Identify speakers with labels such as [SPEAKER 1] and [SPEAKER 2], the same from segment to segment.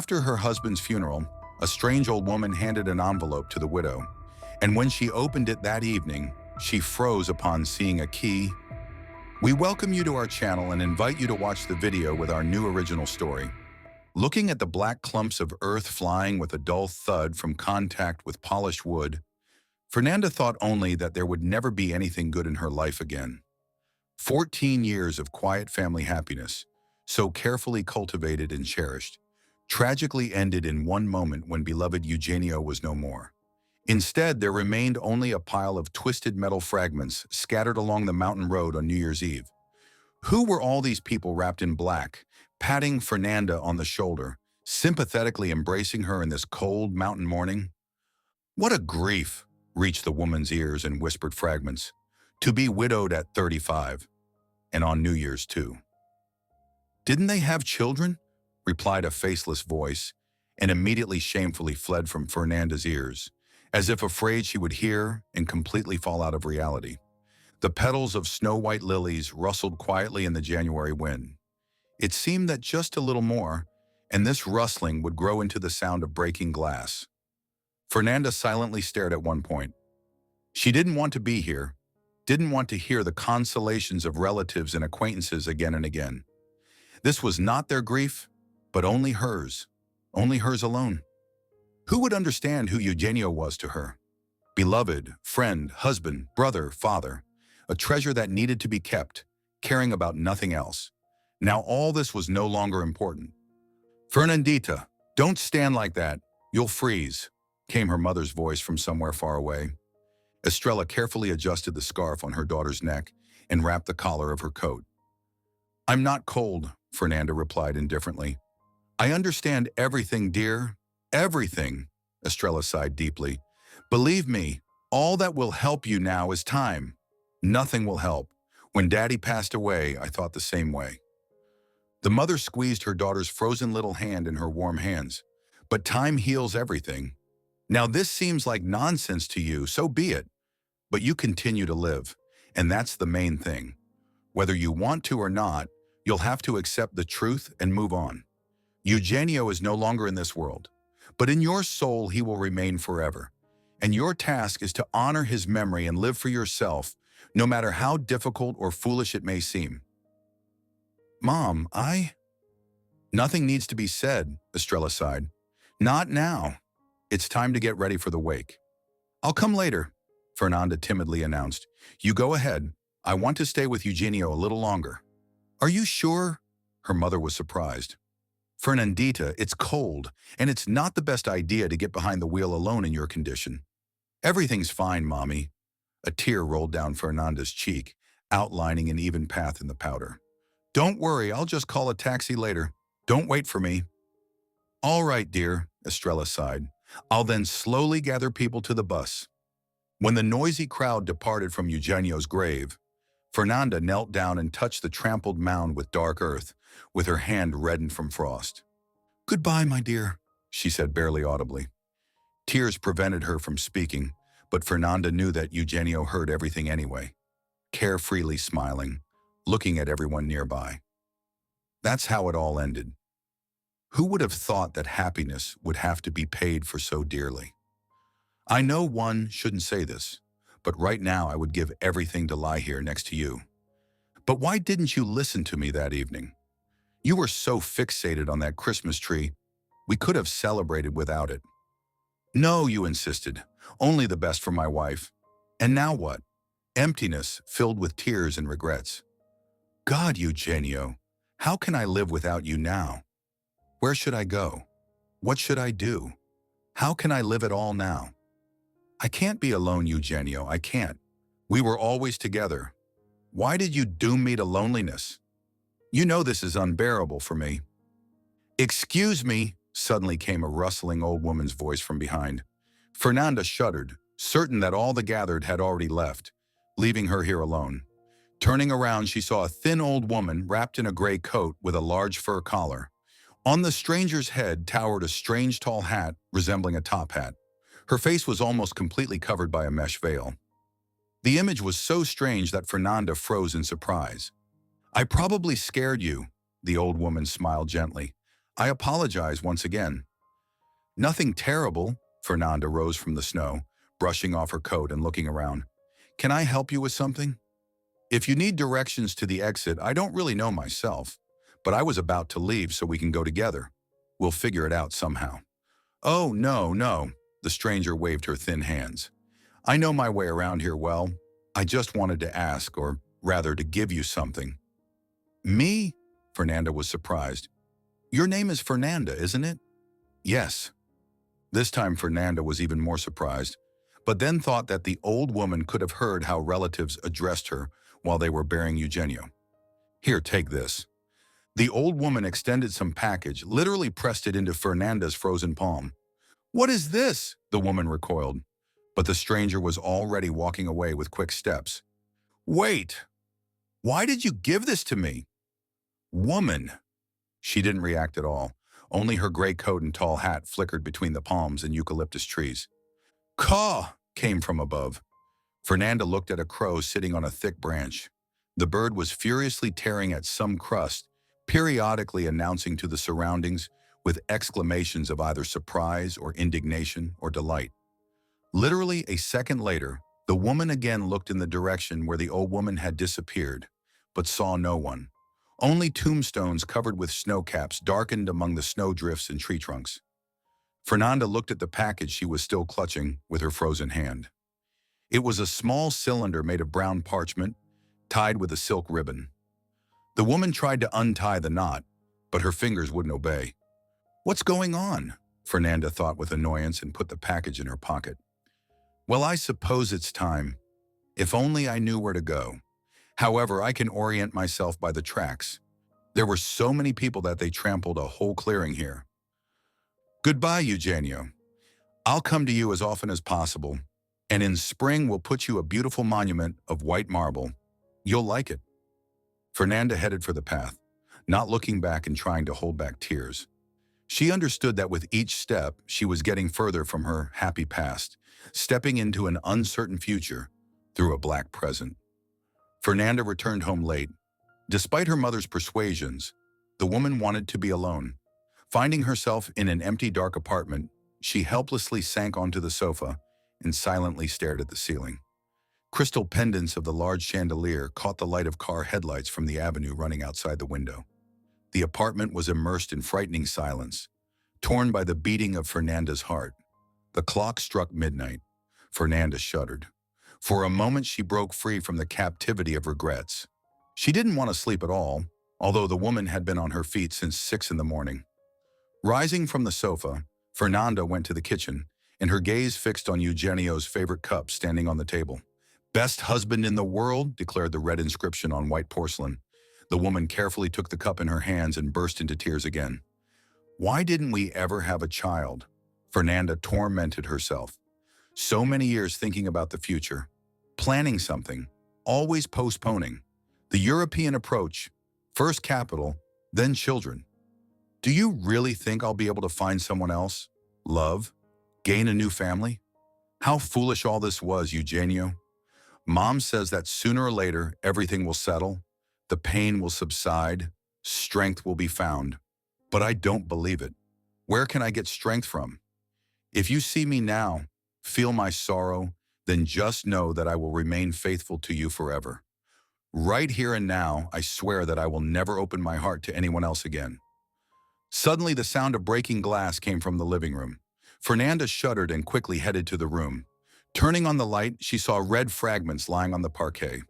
[SPEAKER 1] After her husband's funeral, a strange old woman handed an envelope to the widow, and when she opened it that evening, she froze upon seeing a key. We welcome you to our channel and invite you to watch the video with our new original story. Looking at the black clumps of earth flying with a dull thud from contact with polished wood, Fernanda thought only that there would never be anything good in her life again. 14 years of quiet family happiness, so carefully cultivated and cherished, tragically ended in one moment when beloved Eugenio was no more. Instead, there remained only a pile of twisted metal fragments scattered along the mountain road on New Year's Eve. Who were all these people wrapped in black, patting Fernanda on the shoulder, sympathetically embracing her in this cold mountain morning? What a grief, reached the woman's ears in whispered fragments. To be widowed at 35, and on New Year's too. Didn't they have children? Replied a faceless voice, and immediately shamefully fled from Fernanda's ears, as if afraid she would hear and completely fall out of reality. The petals of snow-white lilies rustled quietly in the January wind. It seemed that just a little more, and this rustling would grow into the sound of breaking glass. Fernanda silently stared at one point. She didn't want to be here, didn't want to hear the consolations of relatives and acquaintances again and again. This was not their grief, but only hers alone. Who would understand who Eugenio was to her? Beloved, friend, husband, brother, father, a treasure that needed to be kept, caring about nothing else. Now all this was no longer important. Fernandita, don't stand like that, you'll freeze, came her mother's voice from somewhere far away. Estrella carefully adjusted the scarf on her daughter's neck and wrapped the collar of her coat. I'm not cold, Fernanda replied indifferently. I understand everything, dear, everything, Estrella sighed deeply. Believe me, all that will help you now is time. Nothing will help. When Daddy passed away, I thought the same way. The mother squeezed her daughter's frozen little hand in her warm hands. But time heals everything. Now this seems like nonsense to you, so be it. But you continue to live, and that's the main thing. Whether you want to or not, you'll have to accept the truth and move on. Eugenio is no longer in this world, but in your soul he will remain forever. And your task is to honor his memory and live for yourself, no matter how difficult or foolish it may seem. Mom, Nothing needs to be said, Estrella sighed. Not now. It's time to get ready for the wake. I'll come later, Fernanda timidly announced. You go ahead. I want to stay with Eugenio a little longer. Are you sure? Her mother was surprised. Fernandita, it's cold, and it's not the best idea to get behind the wheel alone in your condition. Everything's fine, Mommy. A tear rolled down Fernanda's cheek, outlining an even path in the powder. Don't worry, I'll just call a taxi later. Don't wait for me. All right, dear, Estrella sighed. I'll then slowly gather people to the bus. When the noisy crowd departed from Eugenio's grave, Fernanda knelt down and touched the trampled mound with dark earth, with her hand reddened from frost. Goodbye, my dear, she said barely audibly. Tears prevented her from speaking, but Fernanda knew that Eugenio heard everything anyway, carefreely smiling, looking at everyone nearby. That's how it all ended. Who would have thought that happiness would have to be paid for so dearly? I know one shouldn't say this, but right now I would give everything to lie here next to you. But why didn't you listen to me that evening? You were so fixated on that Christmas tree, we could have celebrated without it. No, you insisted, only the best for my wife. And now what? Emptiness filled with tears and regrets. God, Eugenio, how can I live without you now? Where should I go? What should I do? How can I live at all now? I can't be alone, Eugenio, I can't. We were always together. Why did you doom me to loneliness? You know this is unbearable for me. Excuse me, suddenly came a rustling old woman's voice from behind. Fernanda shuddered, certain that all the gathered had already left, leaving her here alone. Turning around, she saw a thin old woman wrapped in a gray coat with a large fur collar. On the stranger's head towered a strange tall hat resembling a top hat. Her face was almost completely covered by a mesh veil. The image was so strange that Fernanda froze in surprise. I probably scared you, the old woman smiled gently. I apologize once again. Nothing terrible. Fernanda rose from the snow, brushing off her coat and looking around. Can I help you with something? If you need directions to the exit, I don't really know myself, but I was about to leave so we can go together. We'll figure it out somehow. Oh, no, no. The stranger waved her thin hands. I know my way around here well. I just wanted to ask, or rather to give you something. Me? Fernanda was surprised. Your name is Fernanda, isn't it? Yes. This time Fernanda was even more surprised, but then thought that the old woman could have heard how relatives addressed her while they were burying Eugenio. Here, take this. The old woman extended some package, literally pressed it into Fernanda's frozen palm. What is this? The woman recoiled, but the stranger was already walking away with quick steps. Wait! Why did you give this to me? Woman! She didn't react at all. Only her gray coat and tall hat flickered between the palms and eucalyptus trees. Caw! Came from above. Fernanda looked at a crow sitting on a thick branch. The bird was furiously tearing at some crust, periodically announcing to the surroundings with exclamations of either surprise or indignation or delight. Literally a second later, the woman again looked in the direction where the old woman had disappeared, but saw no one. Only tombstones covered with snowcaps darkened among the snowdrifts and tree trunks. Fernanda looked at the package she was still clutching with her frozen hand. It was a small cylinder made of brown parchment, tied with a silk ribbon. The woman tried to untie the knot, but her fingers wouldn't obey. What's going on? Fernanda thought with annoyance and put the package in her pocket. Well, I suppose it's time. If only I knew where to go. However, I can orient myself by the tracks. There were so many people that they trampled a whole clearing here. Goodbye, Eugenio. I'll come to you as often as possible, and in spring we'll put you a beautiful monument of white marble. You'll like it. Fernanda headed for the path, not looking back and trying to hold back tears. She understood that with each step, she was getting further from her happy past, stepping into an uncertain future through a black present. Fernanda returned home late. Despite her mother's persuasions, the woman wanted to be alone. Finding herself in an empty, dark apartment, she helplessly sank onto the sofa and silently stared at the ceiling. Crystal pendants of the large chandelier caught the light of car headlights from the avenue running outside the window. The apartment was immersed in frightening silence, torn by the beating of Fernanda's heart. The clock struck midnight. Fernanda shuddered. For a moment, she broke free from the captivity of regrets. She didn't want to sleep at all, although the woman had been on her feet since 6 in the morning. Rising from the sofa, Fernanda went to the kitchen, and her gaze fixed on Eugenio's favorite cup standing on the table. Best husband in the world, declared the red inscription on white porcelain. The woman carefully took the cup in her hands and burst into tears again. Why didn't we ever have a child? Fernanda tormented herself. So many years thinking about the future, planning something, always postponing. The European approach, first capital, then children. Do you really think I'll be able to find someone else, love, gain a new family? How foolish all this was, Eugenio. Mom says that sooner or later everything will settle, the pain will subside, strength will be found. But I don't believe it. Where can I get strength from? If you see me now, feel my sorrow, then just know that I will remain faithful to you forever. Right here and now, I swear that I will never open my heart to anyone else again. Suddenly, the sound of breaking glass came from the living room. Fernanda shuddered and quickly headed to the room. Turning on the light, she saw red fragments lying on the parquet.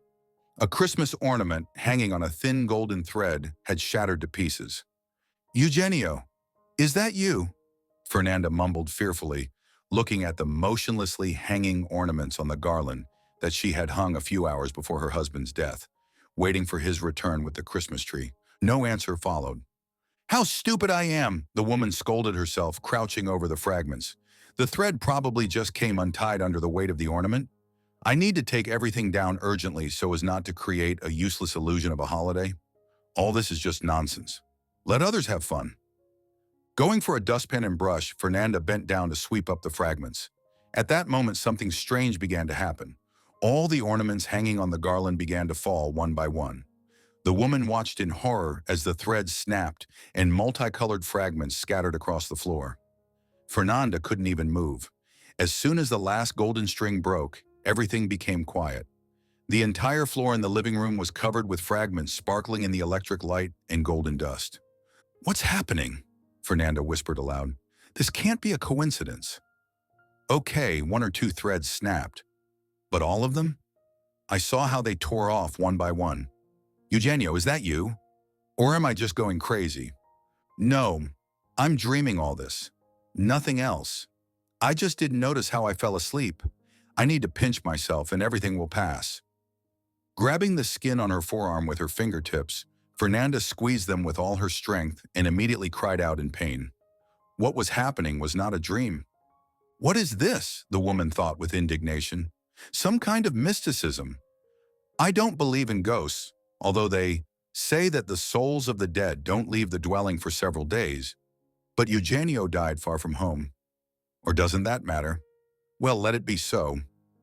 [SPEAKER 1] A Christmas ornament hanging on a thin golden thread had shattered to pieces. Eugenio, is that you? Fernanda mumbled fearfully, looking at the motionlessly hanging ornaments on the garland that she had hung a few hours before her husband's death, waiting for his return with the Christmas tree. No answer followed. How stupid I am, the woman scolded herself, crouching over the fragments. The thread probably just came untied under the weight of the ornament. I need to take everything down urgently so as not to create a useless illusion of a holiday. All this is just nonsense. Let others have fun. Going for a dustpan and brush, Fernanda bent down to sweep up the fragments. At that moment, something strange began to happen. All the ornaments hanging on the garland began to fall one by one. The woman watched in horror as the threads snapped and multicolored fragments scattered across the floor. Fernanda couldn't even move. As soon as the last golden string broke, everything became quiet. The entire floor in the living room was covered with fragments sparkling in the electric light and golden dust. "What's happening?" Fernanda whispered aloud. "This can't be a coincidence." Okay, one or two threads snapped. But all of them? I saw how they tore off one by one. "Eugenio, is that you? Or am I just going crazy?" "No, I'm dreaming all this. Nothing else. I just didn't notice how I fell asleep. I need to pinch myself and everything will pass." Grabbing the skin on her forearm with her fingertips, Fernanda squeezed them with all her strength and immediately cried out in pain. What was happening was not a dream. "What is this?" the woman thought with indignation. "Some kind of mysticism. I don't believe in ghosts, although they say that the souls of the dead don't leave the dwelling for several days. But Eugenio died far from home. Or doesn't that matter? Well, let it be so.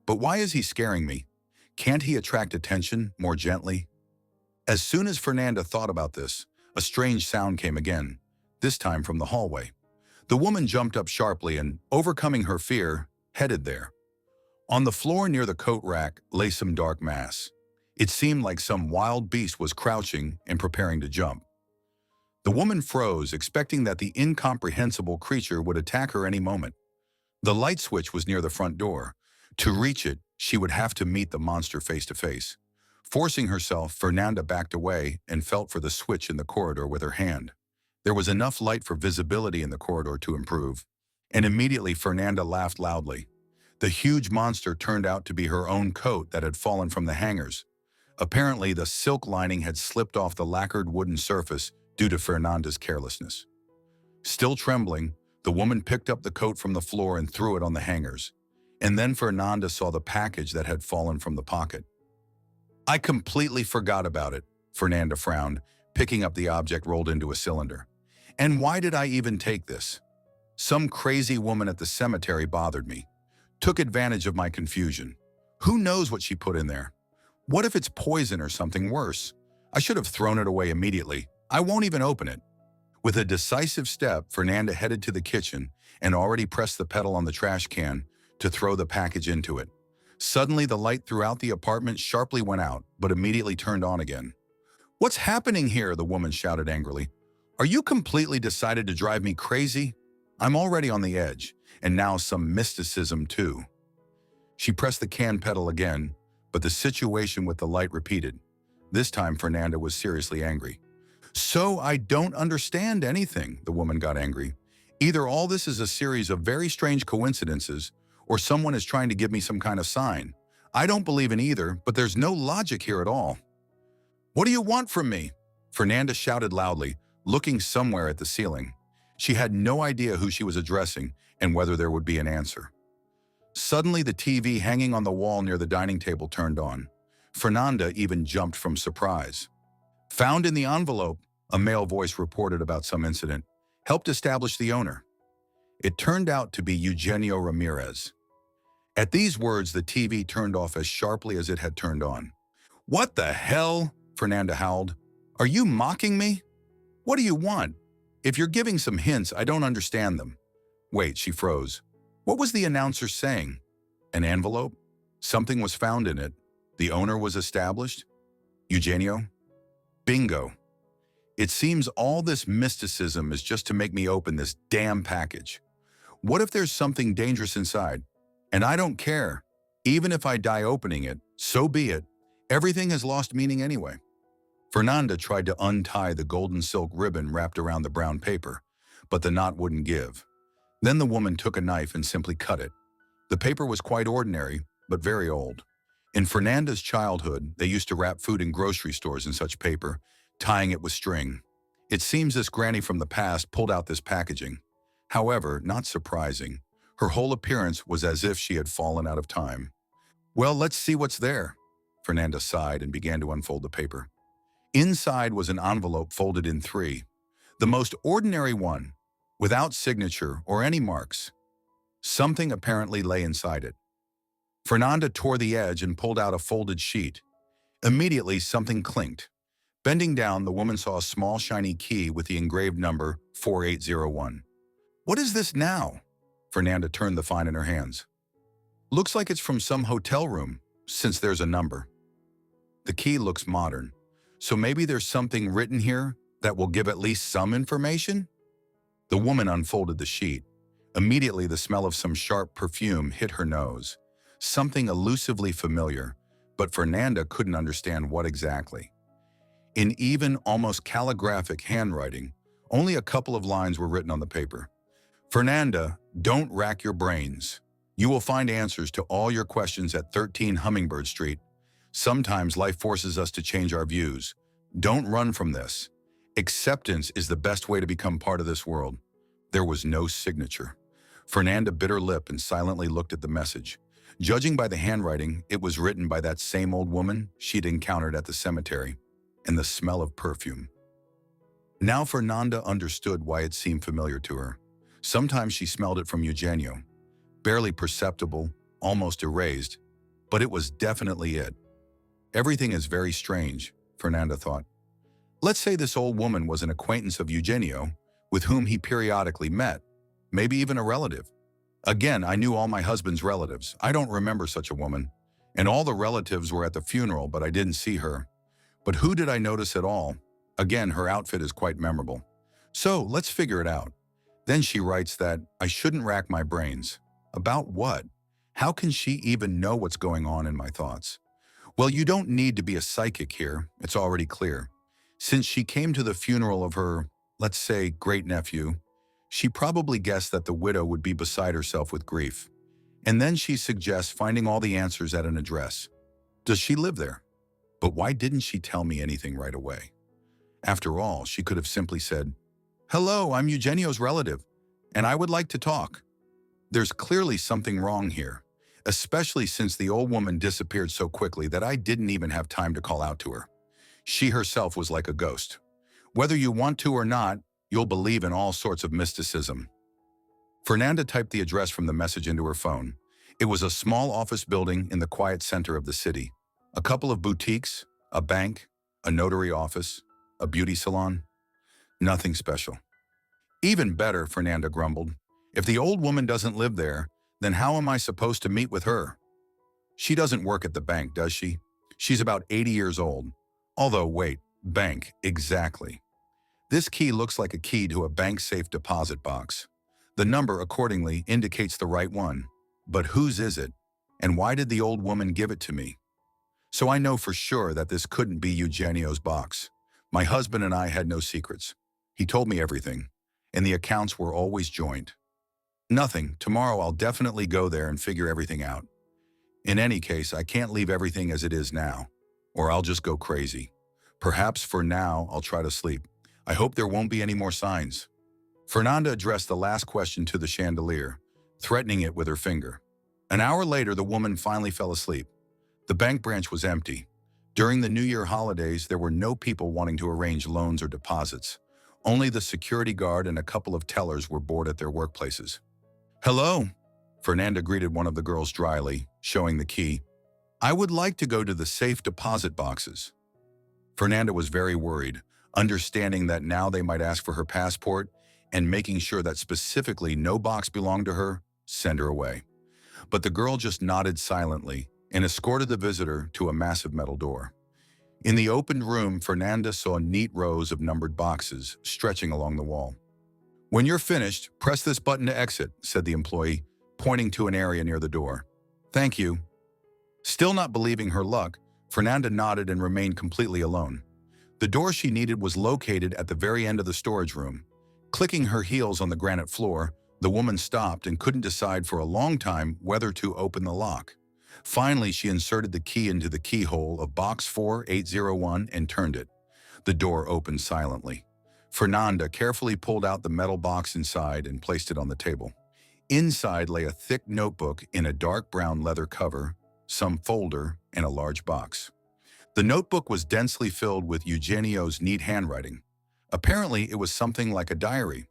[SPEAKER 1] But why is he scaring me? Can't he attract attention more gently?" As soon as Fernanda thought about this, a strange sound came again, this time from the hallway. The woman jumped up sharply and, overcoming her fear, headed there. On the floor near the coat rack lay some dark mass. It seemed like some wild beast was crouching and preparing to jump. The woman froze, expecting that the incomprehensible creature would attack her any moment. The light switch was near the front door. To reach it, she would have to meet the monster face to face. Forcing herself, Fernanda backed away and felt for the switch in the corridor with her hand. There was enough light for visibility in the corridor to improve, and immediately Fernanda laughed loudly. The huge monster turned out to be her own coat that had fallen from the hangers. Apparently, the silk lining had slipped off the lacquered wooden surface due to Fernanda's carelessness. Still trembling, the woman picked up the coat from the floor and threw it on the hangers. And then Fernanda saw the package that had fallen from the pocket. "I completely forgot about it," Fernanda frowned, picking up the object rolled into a cylinder. "And why did I even take this? Some crazy woman at the cemetery bothered me. Took advantage of my confusion. Who knows what she put in there? What if it's poison or something worse? I should have thrown it away immediately. I won't even open it." With a decisive step, Fernanda headed to the kitchen and already pressed the pedal on the trash can to throw the package into it. Suddenly, the light throughout the apartment sharply went out, but immediately turned on again. "What's happening here?" the woman shouted angrily. "Are you completely decided to drive me crazy? I'm already on the edge, and now some mysticism too." She pressed the can pedal again, but the situation with the light repeated. This time, Fernanda was seriously angry. "So I don't understand anything," the woman got angry. "Either all this is a series of very strange coincidences, or someone is trying to give me some kind of sign. I don't believe in either, but there's no logic here at all." "What do you want from me?" Fernanda shouted loudly, looking somewhere at the ceiling. She had no idea who she was addressing and whether there would be an answer. Suddenly, the TV hanging on the wall near the dining table turned on. Fernanda even jumped from surprise. "Found in the envelope," a male voice reported about some incident. "Helped establish the owner." It turned out to be Eugenio Ramirez. At these words, the TV turned off as sharply as it had turned on. "What the hell?" Fernanda howled. "Are you mocking me? What do you want? If you're giving some hints, I don't understand them." Wait, she froze. What was the announcer saying? An envelope? Something was found in it. The owner was established? Eugenio? Bingo. It seems all this mysticism is just to make me open this damn package. What if there's something dangerous inside? And I don't care. Even if I die opening it, so be it. Everything has lost meaning anyway. Fernanda tried to untie the golden silk ribbon wrapped around the brown paper, but the knot wouldn't give. Then the woman took a knife and simply cut it. The paper was quite ordinary, but very old. In Fernanda's childhood, they used to wrap food in grocery stores in such paper, tying it with string. It seems this granny from the past pulled out this packaging. However, not surprising, her whole appearance was as if she had fallen out of time. "Well, let's see what's there." Fernanda sighed and began to unfold the paper. Inside was an envelope folded in three, the most ordinary one, without signature or any marks. Something apparently lay inside it. Fernanda tore the edge and pulled out a folded sheet. Immediately, something clinked. Bending down, the woman saw a small shiny key with the engraved number 4801. What is this now? Fernanda turned the find in her hands. Looks like it's from some hotel room, since there's a number. The key looks modern, so maybe there's something written here that will give at least some information? The woman unfolded the sheet. Immediately, the smell of some sharp perfume hit her nose. Something elusively familiar, but Fernanda couldn't understand what exactly. In even, almost calligraphic handwriting, only a couple of lines were written on the paper. Fernanda, don't rack your brains. You will find answers to all your questions at 13 Hummingbird Street. Sometimes life forces us to change our views. Don't run from this. Acceptance is the best way to become part of this world. There was no signature. Fernanda bit her lip and silently looked at the message. Judging by the handwriting, it was written by that same old woman she'd encountered at the cemetery, and the smell of perfume. Now Fernanda understood why it seemed familiar to her. Sometimes she smelled it from Eugenio. Barely perceptible, almost erased, but it was definitely it. Everything is very strange, Fernanda thought. Let's say this old woman was an acquaintance of Eugenio, with whom he periodically met, maybe even a relative. Again, I knew all my husband's relatives. I don't remember such a woman. And all the relatives were at the funeral, but I didn't see her. But who did I notice at all? Again, her outfit is quite memorable. So, let's figure it out. Then she writes that I shouldn't rack my brains. About what? How can she even know what's going on in my thoughts? Well, you don't need to be a psychic here. It's already clear. Since she came to the funeral of her, let's say, great-nephew, she probably guessed that the widow would be beside herself with grief. And then she suggests finding all the answers at an address. Does she live there? But why didn't she tell me anything right away? After all, she could have simply said, "Hello, I'm Eugenio's relative, and I would like to talk." There's clearly something wrong here, especially since the old woman disappeared so quickly that I didn't even have time to call out to her. She herself was like a ghost. Whether you want to or not, you'll believe in all sorts of mysticism. Fernanda typed the address from the message into her phone. It was a small office building in the quiet center of the city. A couple of boutiques, a bank, a notary office, a beauty salon. Nothing special. Even better, Fernanda grumbled. If the old woman doesn't live there, then how am I supposed to meet with her? She doesn't work at the bank, does she? She's about 80 years old. Although, wait, bank, exactly. This key looks like a key to a bank safe deposit box. The number, accordingly, indicates the right one. But whose is it? And why did the old woman give it to me? So I know for sure that this couldn't be Eugenio's box. My husband and I had no secrets. He told me everything, and the accounts were always joint. Nothing. Tomorrow I'll definitely go there and figure everything out. In any case, I can't leave everything as it is now, or I'll just go crazy. Perhaps for now, I'll try to sleep. I hope there won't be any more signs. Fernanda addressed the last question to the chandelier, threatening it with her finger. An hour later, the woman finally fell asleep. The bank branch was empty. During the New Year holidays, there were no people wanting to arrange loans or deposits. Only the security guard and a couple of tellers were bored at their workplaces. "Hello," Fernanda greeted one of the girls dryly, showing the key. "I would like to go to the safe deposit boxes." Fernanda was very worried, understanding that now they might ask for her passport and making sure that specifically no box belonged to her, send her away. But the girl just nodded silently and escorted the visitor to a massive metal door. In the opened room, Fernanda saw neat rows of numbered boxes stretching along the wall. "When you're finished, press this button to exit," said the employee, pointing to an area near the door. "Thank you." Still not believing her luck, Fernanda nodded and remained completely alone. The door she needed was located at the very end of the storage room. Clicking her heels on the granite floor, the woman stopped and couldn't decide for a long time whether to open the lock. Finally, she inserted the key into the keyhole of box 4801 and turned it. The door opened silently. Fernanda carefully pulled out the metal box inside and placed it on the table. Inside lay a thick notebook in a dark brown leather cover, some folder, and a large box. The notebook was densely filled with Eugenio's neat handwriting. Apparently, it was something like a diary.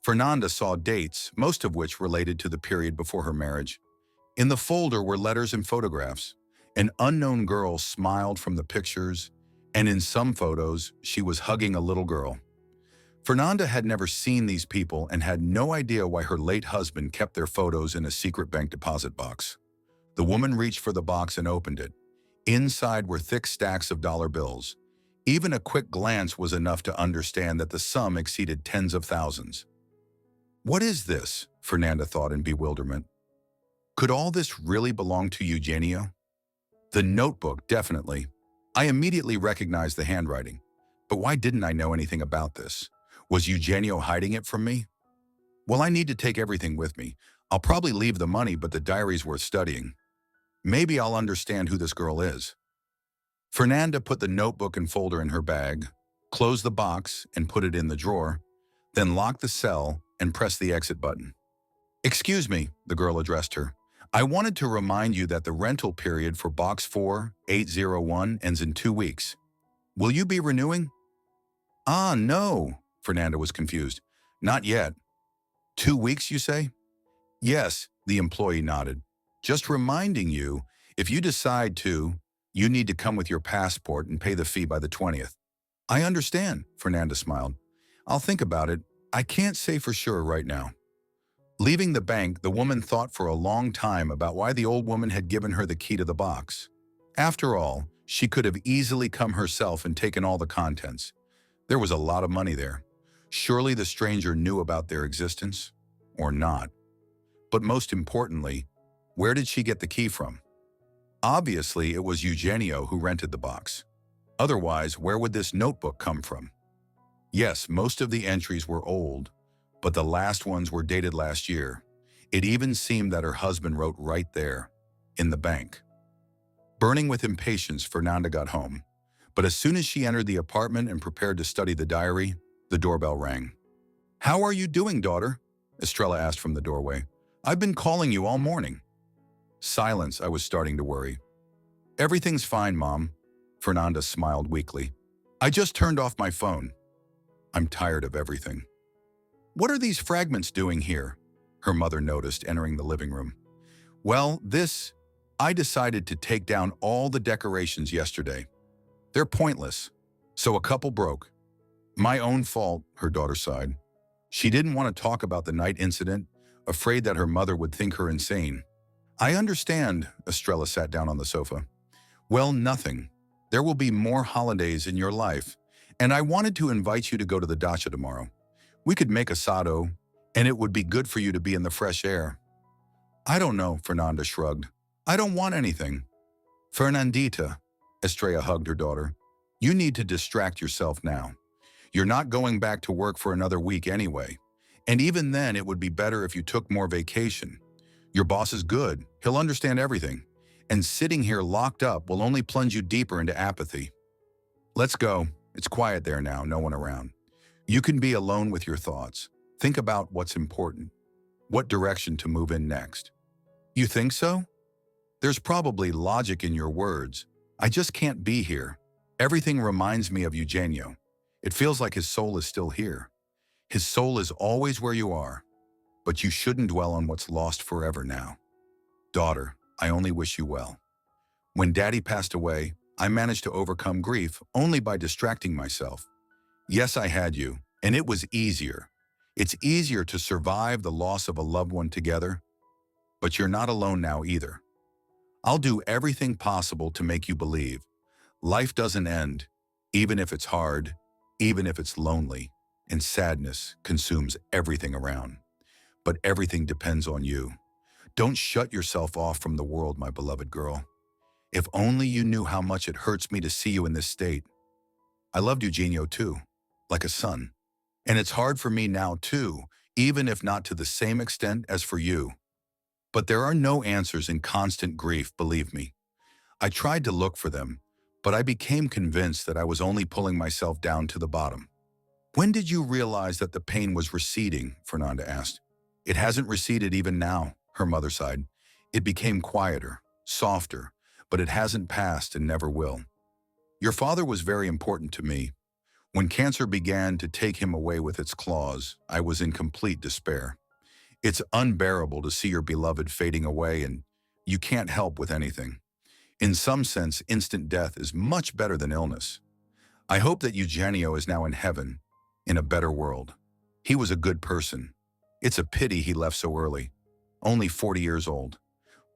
[SPEAKER 1] Fernanda saw dates, most of which related to the period before her marriage. In the folder were letters and photographs. An unknown girl smiled from the pictures, And in some photos, she was hugging a little girl. Fernanda had never seen these people and had no idea why her late husband kept their photos in a secret bank deposit box. The woman reached for the box and opened it. Inside were thick stacks of dollar bills. Even a quick glance was enough to understand that the sum exceeded tens of thousands. What is this? Fernanda thought in bewilderment. Could all this really belong to Eugenio? The notebook, definitely. I immediately recognized the handwriting. But why didn't I know anything about this? Was Eugenio hiding it from me? Well, I need to take everything with me. I'll probably leave the money, but the diary's worth studying. Maybe I'll understand who this girl is. Fernanda put the notebook and folder in her bag, closed the box and put it in the drawer, then locked the cell and pressed the exit button. Excuse me, the girl addressed her. I wanted to remind you that the rental period for Box 4801 ends in 2 weeks. Will you be renewing? Ah, no, Fernanda was confused. Not yet. 2 weeks, you say? Yes, the employee nodded. Just reminding you, if you decide to, you need to come with your passport and pay the fee by the 20th. I understand, Fernanda smiled. I'll think about it. I can't say for sure right now. Leaving the bank, the woman thought for a long time about why the old woman had given her the key to the box. After all, she could have easily come herself and taken all the contents. There was a lot of money there. Surely the stranger knew about their existence, or not. But most importantly, where did she get the key from? Obviously, it was Eugenio who rented the box. Otherwise, where would this notebook come from? Yes, most of the entries were old, but the last ones were dated last year. It even seemed that her husband wrote right there, in the bank. Burning with impatience, Fernanda got home. But as soon as she entered the apartment and prepared to study the diary, the doorbell rang. How are you doing, daughter? Estrella asked from the doorway. I've been calling you all morning. Silence, I was starting to worry. Everything's fine, Mom. Fernanda smiled weakly. I just turned off my phone. I'm tired of everything. What are these fragments doing here? Her mother noticed, entering the living room. Well, I decided to take down all the decorations yesterday. They're pointless, so a couple broke. My own fault, her daughter sighed. She didn't want to talk about the night incident, afraid that her mother would think her insane. I understand, Estrella sat down on the sofa. Well, nothing. There will be more holidays in your life, and I wanted to invite you to go to the dacha tomorrow. We could make asado, and it would be good for you to be in the fresh air. I don't know, Fernanda shrugged. I don't want anything. Fernandita, Estrella hugged her daughter, you need to distract yourself now. You're not going back to work for another week anyway, and even then it would be better if you took more vacation. Your boss is good, he'll understand everything, and sitting here locked up will only plunge you deeper into apathy. Let's go. It's quiet there now, no one around. You can be alone with your thoughts. Think about what's important, what direction to move in next. You think so? There's probably logic in your words. I just can't be here. Everything reminds me of Eugenio. It feels like his soul is still here. His soul is always where you are, but you shouldn't dwell on what's lost forever now. Daughter, I only wish you well. When Daddy passed away, I managed to overcome grief only by distracting myself. Yes, I had you, and it was easier. It's easier to survive the loss of a loved one together, but you're not alone now either. I'll do everything possible to make you believe. Life doesn't end, even if it's hard, even if it's lonely, and sadness consumes everything around. But everything depends on you. Don't shut yourself off from the world, my beloved girl. If only you knew how much it hurts me to see you in this state. I loved Eugenio too, like a son. And it's hard for me now too, even if not to the same extent as for you. But there are no answers in constant grief, believe me. I tried to look for them, but I became convinced that I was only pulling myself down to the bottom. When did you realize that the pain was receding? Fernanda asked. It hasn't receded even now, her mother sighed. It became quieter, softer, but it hasn't passed and never will. Your father was very important to me. When cancer began to take him away with its claws, I was in complete despair. It's unbearable to see your beloved fading away and you can't help with anything. In some sense, instant death is much better than illness. I hope that Eugenio is now in heaven, in a better world. He was a good person. It's a pity he left so early. Only 40 years old.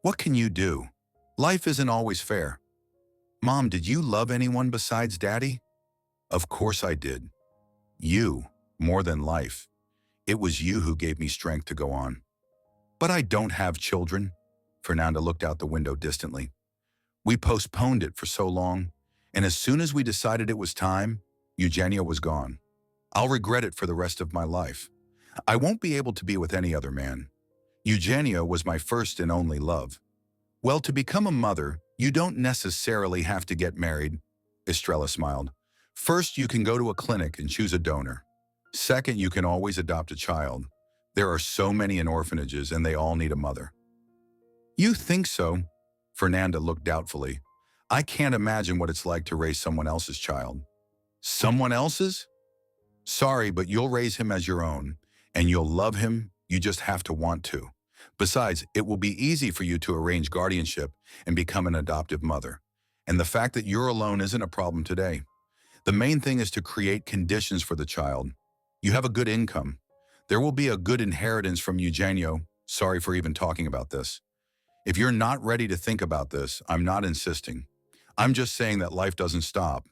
[SPEAKER 1] What can you do? Life isn't always fair. Mom, did you love anyone besides Daddy? Of course I did. You, more than life. It was you who gave me strength to go on. But I don't have children. Fernanda looked out the window distantly. We postponed it for so long, and as soon as we decided it was time, Eugenio was gone. I'll regret it for the rest of my life. I won't be able to be with any other man. Eugenio was my first and only love. Well, to become a mother, you don't necessarily have to get married, Estrella smiled. First, you can go to a clinic and choose a donor. Second, you can always adopt a child. There are so many in orphanages and they all need a mother. You think so? Fernanda looked doubtfully. I can't imagine what it's like to raise someone else's child. Someone else's? Sorry, but you'll raise him as your own, and you'll love him, you just have to want to. Besides, it will be easy for you to arrange guardianship and become an adoptive mother. And the fact that you're alone isn't a problem today. The main thing is to create conditions for the child. You have a good income. There will be a good inheritance from Eugenio. Sorry for even talking about this. If you're not ready to think about this, I'm not insisting. I'm just saying that life doesn't stop.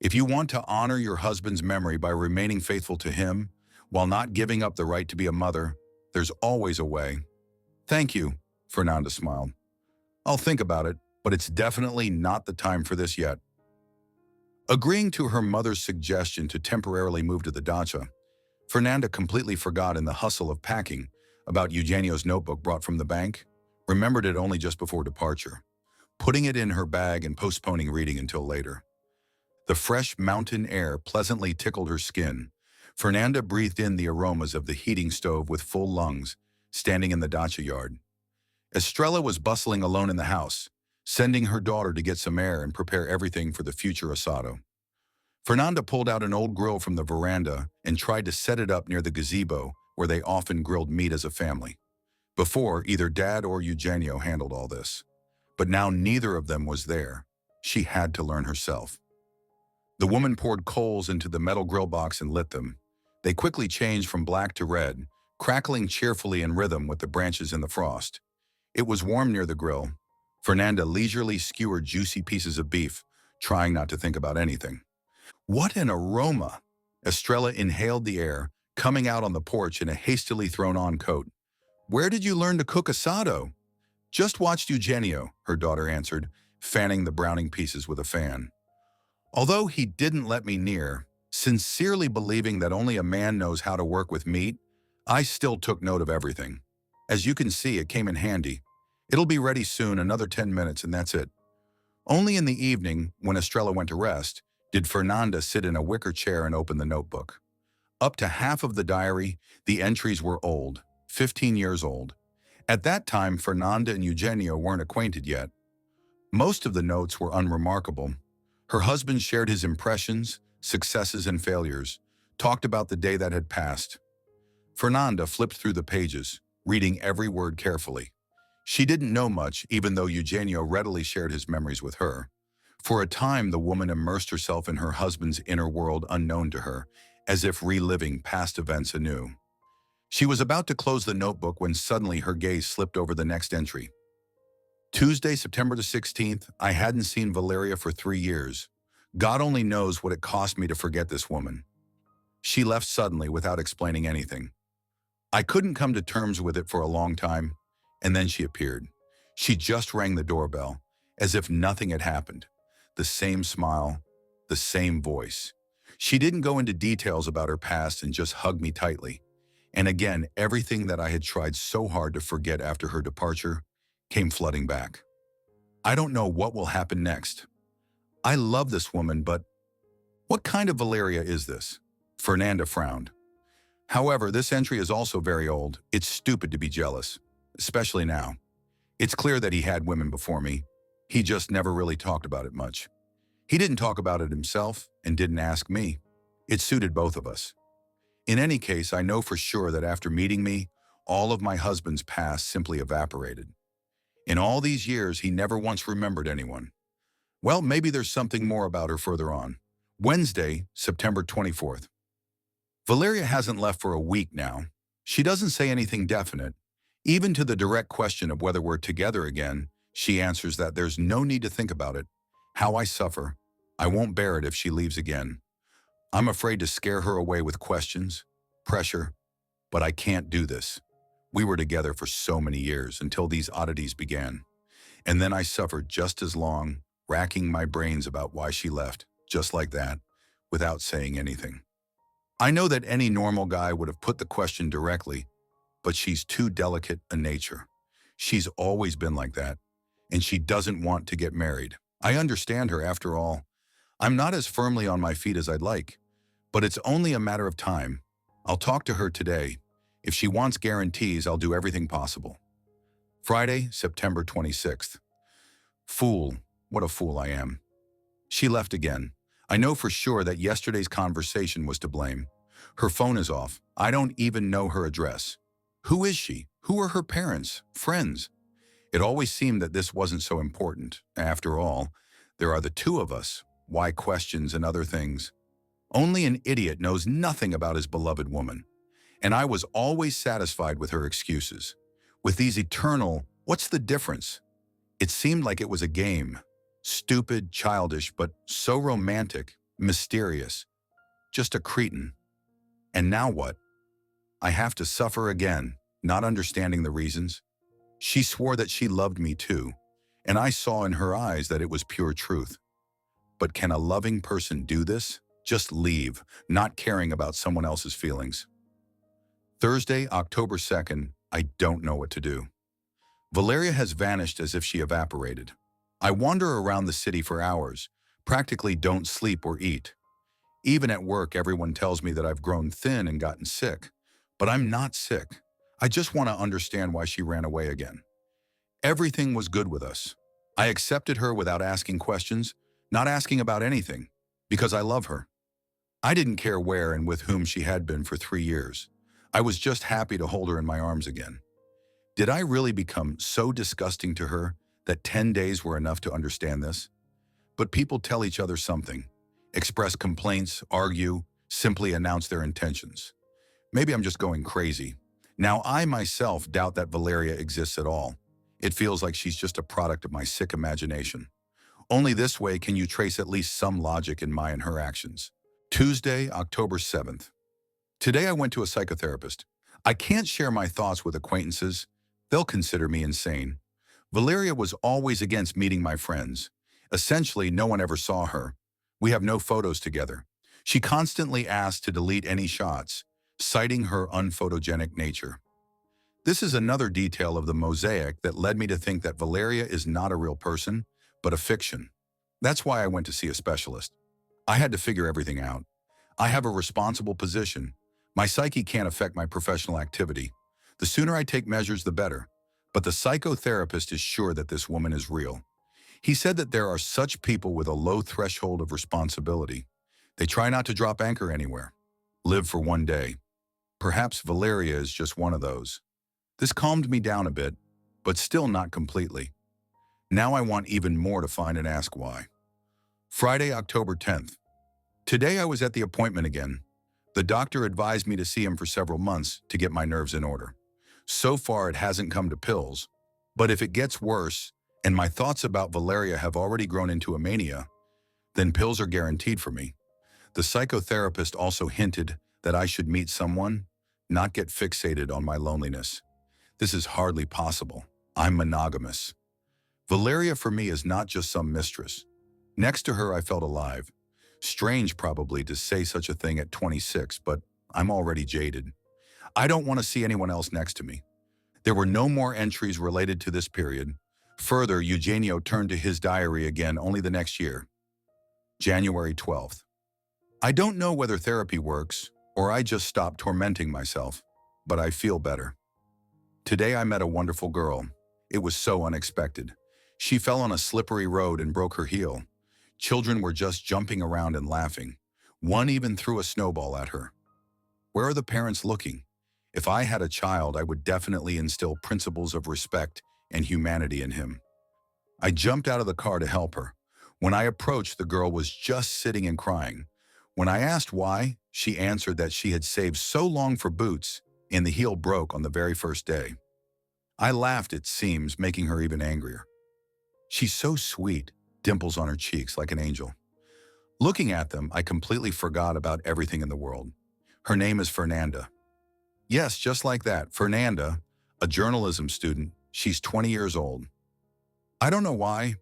[SPEAKER 1] If you want to honor your husband's memory by remaining faithful to him, while not giving up the right to be a mother, there's always a way. Thank you, Fernanda smiled. I'll think about it, but it's definitely not the time for this yet. Agreeing to her mother's suggestion to temporarily move to the dacha, Fernanda completely forgot in the hustle of packing about Eugenio's notebook brought from the bank, remembered it only just before departure, putting it in her bag and postponing reading until later. The fresh mountain air pleasantly tickled her skin. Fernanda breathed in the aromas of the heating stove with full lungs, standing in the dacha yard. Estrella was bustling alone in the house, sending her daughter to get some air and prepare everything for the future asado. Fernanda pulled out an old grill from the veranda and tried to set it up near the gazebo where they often grilled meat as a family. Before, either Dad or Eugenio handled all this. But now neither of them was there. She had to learn herself. The woman poured coals into the metal grill box and lit them. They quickly changed from black to red, crackling cheerfully in rhythm with the branches in the frost. It was warm near the grill. Fernanda leisurely skewered juicy pieces of beef, trying not to think about anything. What an aroma! Estrella inhaled the air, coming out on the porch in a hastily thrown-on coat. Where did you learn to cook asado? Just watched Eugenio, her daughter answered, fanning the browning pieces with a fan. Although he didn't let me near, sincerely believing that only a man knows how to work with meat, I still took note of everything. As you can see, it came in handy. It'll be ready soon, another 10 minutes, and that's it. Only in the evening, when Estrella went to rest, did Fernanda sit in a wicker chair and open the notebook. Up to half of the diary, the entries were old, 15 years old. At that time, Fernanda and Eugenio weren't acquainted yet. Most of the notes were unremarkable. Her husband shared his impressions, successes and failures, talked about the day that had passed. Fernanda flipped through the pages, reading every word carefully. She didn't know much, even though Eugenio readily shared his memories with her. For a time, the woman immersed herself in her husband's inner world unknown to her, as if reliving past events anew. She was about to close the notebook when suddenly her gaze slipped over the next entry. Tuesday, September the 16th, I hadn't seen Valeria for 3 years. God only knows what it cost me to forget this woman. She left suddenly without explaining anything. I couldn't come to terms with it for a long time, and then she appeared. She just rang the doorbell, as if nothing had happened. The same smile, the same voice. She didn't go into details about her past and just hugged me tightly. And again, everything that I had tried so hard to forget after her departure came flooding back. I don't know what will happen next. I love this woman, but what kind of Valeria is this? Fernanda frowned. However, this entry is also very old. It's stupid to be jealous, especially now. It's clear that he had women before me. He just never really talked about it much. He didn't talk about it himself and didn't ask me. It suited both of us. In any case, I know for sure that after meeting me, all of my husband's past simply evaporated. In all these years, he never once remembered anyone. Well, maybe there's something more about her further on. Wednesday, September 24th. Valeria hasn't left for a week now. She doesn't say anything definite. Even to the direct question of whether we're together again, she answers that there's no need to think about it. How I suffer. I won't bear it if she leaves again. I'm afraid to scare her away with questions, pressure, but I can't do this. We were together for so many years until these oddities began. And then I suffered just as long, racking my brains about why she left, just like that, without saying anything. I know that any normal guy would have put the question directly, but she's too delicate a nature. She's always been like that, and she doesn't want to get married. I understand her after all. I'm not as firmly on my feet as I'd like, but it's only a matter of time. I'll talk to her today. If she wants guarantees, I'll do everything possible. Friday, September 26th. Fool, what a fool I am. She left again. I know for sure that yesterday's conversation was to blame. Her phone is off. I don't even know her address. Who is she? Who are her parents? Friends? It always seemed that this wasn't so important. After all, there are the two of us. Why questions and other things? Only an idiot knows nothing about his beloved woman. And I was always satisfied with her excuses. With these eternal, what's the difference? It seemed like it was a game. Stupid, childish, but so romantic, mysterious. Just a cretin. And now what? I have to suffer again, not understanding the reasons. She swore that she loved me too, and I saw in her eyes that it was pure truth. But can a loving person do this? Just leave, not caring about someone else's feelings. Thursday, October 2nd, I don't know what to do. Valeria has vanished as if she evaporated. I wander around the city for hours, practically don't sleep or eat. Even at work, everyone tells me that I've grown thin and gotten sick. But I'm not sick. I just want to understand why she ran away again. Everything was good with us. I accepted her without asking questions, not asking about anything, because I love her. I didn't care where and with whom she had been for 3 years. I was just happy to hold her in my arms again. Did I really become so disgusting to her that 10 days were enough to understand this? But people tell each other something, express complaints, argue, simply announce their intentions. Maybe I'm just going crazy. Now I myself doubt that Valeria exists at all. It feels like she's just a product of my sick imagination. Only this way can you trace at least some logic in my and her actions. Tuesday, October 7th. Today I went to a psychotherapist. I can't share my thoughts with acquaintances. They'll consider me insane. Valeria was always against meeting my friends. Essentially, no one ever saw her. We have no photos together. She constantly asked to delete any shots, citing her unphotogenic nature. This is another detail of the mosaic that led me to think that Valeria is not a real person, but a fiction. That's why I went to see a specialist. I had to figure everything out. I have a responsible position. My psyche can't affect my professional activity. The sooner I take measures, the better. But the psychotherapist is sure that this woman is real. He said that there are such people with a low threshold of responsibility. They try not to drop anchor anywhere. Live for one day. Perhaps Valeria is just one of those. This calmed me down a bit, but still not completely. Now I want even more to find and ask why. Friday, October 10th. Today I was at the appointment again. The doctor advised me to see him for several months to get my nerves in order. So far it hasn't come to pills, but if it gets worse, and my thoughts about Valeria have already grown into a mania, then pills are guaranteed for me. The psychotherapist also hinted that I should meet someone, not get fixated on my loneliness. This is hardly possible. I'm monogamous. Valeria for me is not just some mistress. Next to her I felt alive. Strange probably to say such a thing at 26, but I'm already jaded. I don't want to see anyone else next to me. There were no more entries related to this period. Further, Eugenio turned to his diary again only the next year. January 12th. I don't know whether therapy works or I just stopped tormenting myself, but I feel better. Today I met a wonderful girl. It was so unexpected. She fell on a slippery road and broke her heel. Children were just jumping around and laughing. One even threw a snowball at her. Where are the parents looking? If I had a child, I would definitely instill principles of respect and humanity in him. I jumped out of the car to help her. When I approached, the girl was just sitting and crying. When I asked why, she answered that she had saved so long for boots and the heel broke on the very first day. I laughed, it seems, making her even angrier. She's so sweet, dimples on her cheeks like an angel. Looking at them, I completely forgot about everything in the world. Her name is Fernanda. Yes, just like that, Fernanda, a journalism student. She's 20 years old. I don't know why,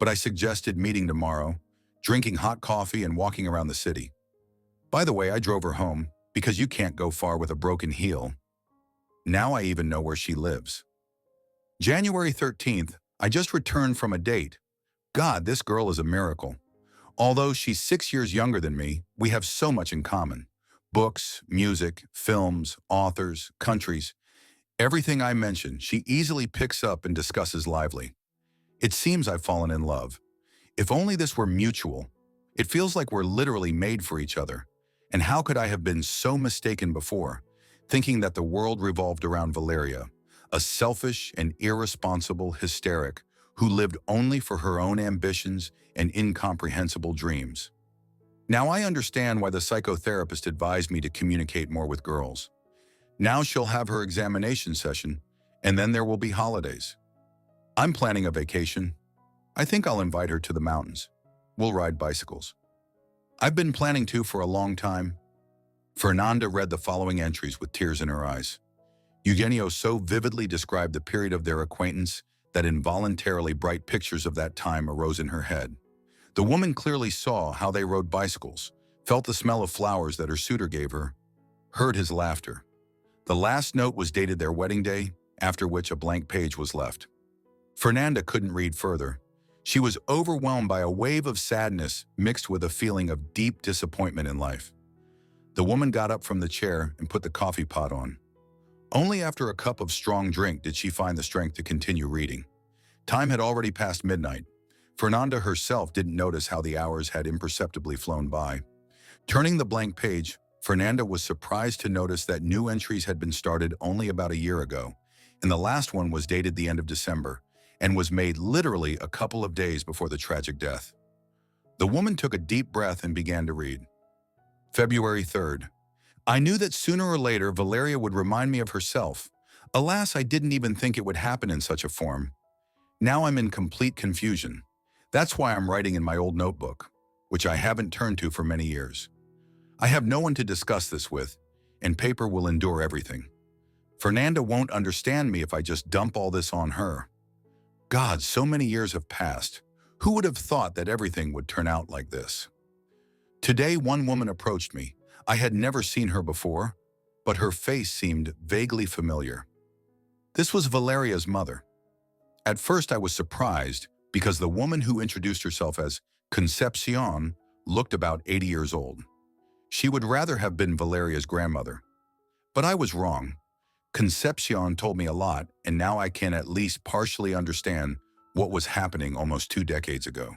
[SPEAKER 1] but I suggested meeting tomorrow, drinking hot coffee and walking around the city. By the way, I drove her home because you can't go far with a broken heel. Now I even know where she lives. January 13th, I just returned from a date. God, this girl is a miracle. Although she's 6 years younger than me, we have so much in common. Books, music, films, authors, countries. Everything I mention, she easily picks up and discusses lively. It seems I've fallen in love. If only this were mutual. It feels like we're literally made for each other. And how could I have been so mistaken before, thinking that the world revolved around Valeria, a selfish and irresponsible hysteric who lived only for her own ambitions and incomprehensible dreams. Now I understand why the psychotherapist advised me to communicate more with girls. Now she'll have her examination session, and then there will be holidays. I'm planning a vacation. I think I'll invite her to the mountains. We'll ride bicycles. I've been planning to for a long time. Fernanda read the following entries with tears in her eyes. Eugenio so vividly described the period of their acquaintance that involuntarily bright pictures of that time arose in her head. The woman clearly saw how they rode bicycles, felt the smell of flowers that her suitor gave her, heard his laughter. The last note was dated their wedding day, after which a blank page was left. Fernanda couldn't read further. She was overwhelmed by a wave of sadness mixed with a feeling of deep disappointment in life. The woman got up from the chair and put the coffee pot on. Only after a cup of strong drink did she find the strength to continue reading. Time had already passed midnight. Fernanda herself didn't notice how the hours had imperceptibly flown by. Turning the blank page, Fernanda was surprised to notice that new entries had been started only about a year ago, and the last one was dated the end of December and was made literally a couple of days before the tragic death. The woman took a deep breath and began to read. February 3rd. I knew that sooner or later Valeria would remind me of herself. Alas, I didn't even think it would happen in such a form. Now I'm in complete confusion. That's why I'm writing in my old notebook, which I haven't turned to for many years. I have no one to discuss this with, and paper will endure everything. Fernanda won't understand me if I just dump all this on her. God, so many years have passed. Who would have thought that everything would turn out like this? Today, one woman approached me. I had never seen her before, but her face seemed vaguely familiar. This was Valeria's mother. At first, I was surprised because the woman who introduced herself as Concepcion looked about 80 years old. She would rather have been Valeria's grandmother. But I was wrong. Concepcion told me a lot, and now I can at least partially understand what was happening almost 2 decades ago.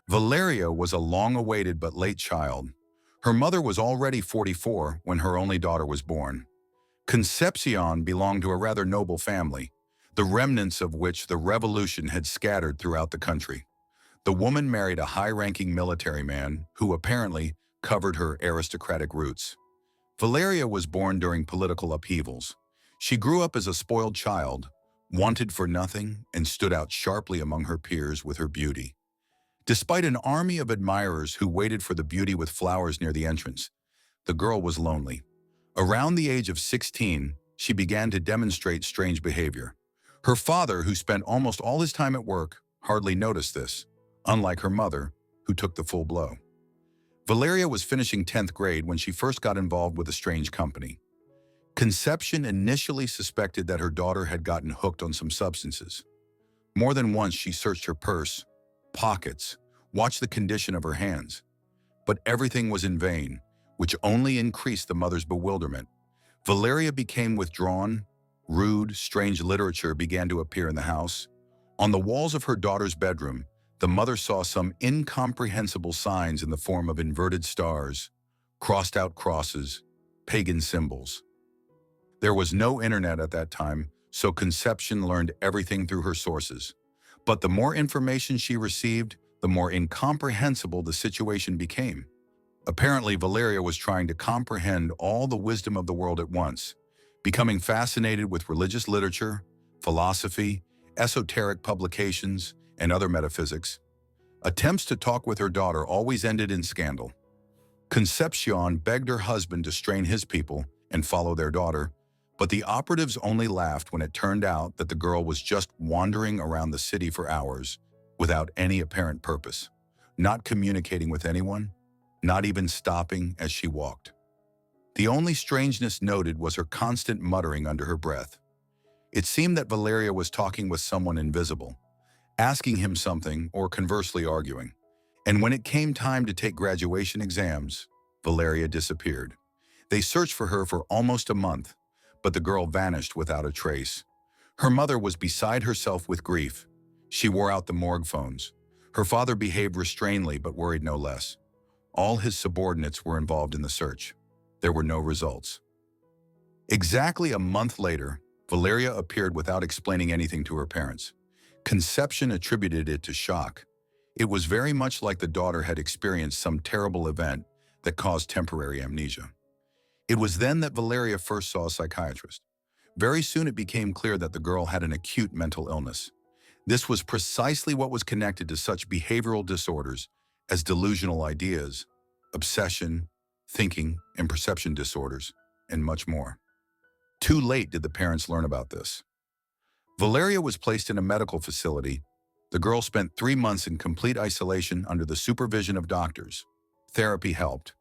[SPEAKER 1] Valeria was a long-awaited but late child. Her mother was already 44 when her only daughter was born. Concepcion belonged to a rather noble family, the remnants of which the revolution had scattered throughout the country. The woman married a high-ranking military man who apparently covered her aristocratic roots. Valeria was born during political upheavals. She grew up as a spoiled child, wanted for nothing, and stood out sharply among her peers with her beauty. Despite an army of admirers who waited for the beauty with flowers near the entrance, the girl was lonely. Around the age of 16, she began to demonstrate strange behavior. Her father, who spent almost all his time at work, hardly noticed this, unlike her mother, who took the full blow. Valeria was finishing 10th grade when she first got involved with a strange company. Conception initially suspected that her daughter had gotten hooked on some substances. More than once, she searched her purse, pockets, watched the condition of her hands. But everything was in vain, which only increased the mother's bewilderment. Valeria became withdrawn. Rude, strange literature began to appear in the house. On the walls of her daughter's bedroom, the mother saw some incomprehensible signs in the form of inverted stars, crossed-out crosses, pagan symbols. There was no internet at that time, so Conception learned everything through her sources. But the more information she received, the more incomprehensible the situation became. Apparently, Valeria was trying to comprehend all the wisdom of the world at once, becoming fascinated with religious literature, philosophy, esoteric publications, and other metaphysics. Attempts to talk with her daughter always ended in scandal. Concepcion begged her husband to strain his people and follow their daughter, but the operatives only laughed when it turned out that the girl was just wandering around the city for hours without any apparent purpose, not communicating with anyone, not even stopping as she walked. The only strangeness noted was her constant muttering under her breath. It seemed that Valeria was talking with someone invisible, asking him something or conversely arguing. And when it came time to take graduation exams, Valeria disappeared. They searched for her for almost a month, but the girl vanished without a trace. Her mother was beside herself with grief. She wore out the morgue phones. Her father behaved restrainedly but worried no less. All his subordinates were involved in the search. There were no results. Exactly a month later, Valeria appeared without explaining anything to her parents. Conception attributed it to shock. It was very much like the daughter had experienced some terrible event that caused temporary amnesia. It was then that Valeria first saw a psychiatrist. Very soon it became clear that the girl had an acute mental illness. This was precisely what was connected to such behavioral disorders as delusional ideas, obsession, thinking and perception disorders, and much more. Too late did the parents learn about this. Valeria was placed in a medical facility. The girl spent 3 months in complete isolation under the supervision of doctors. Therapy helped.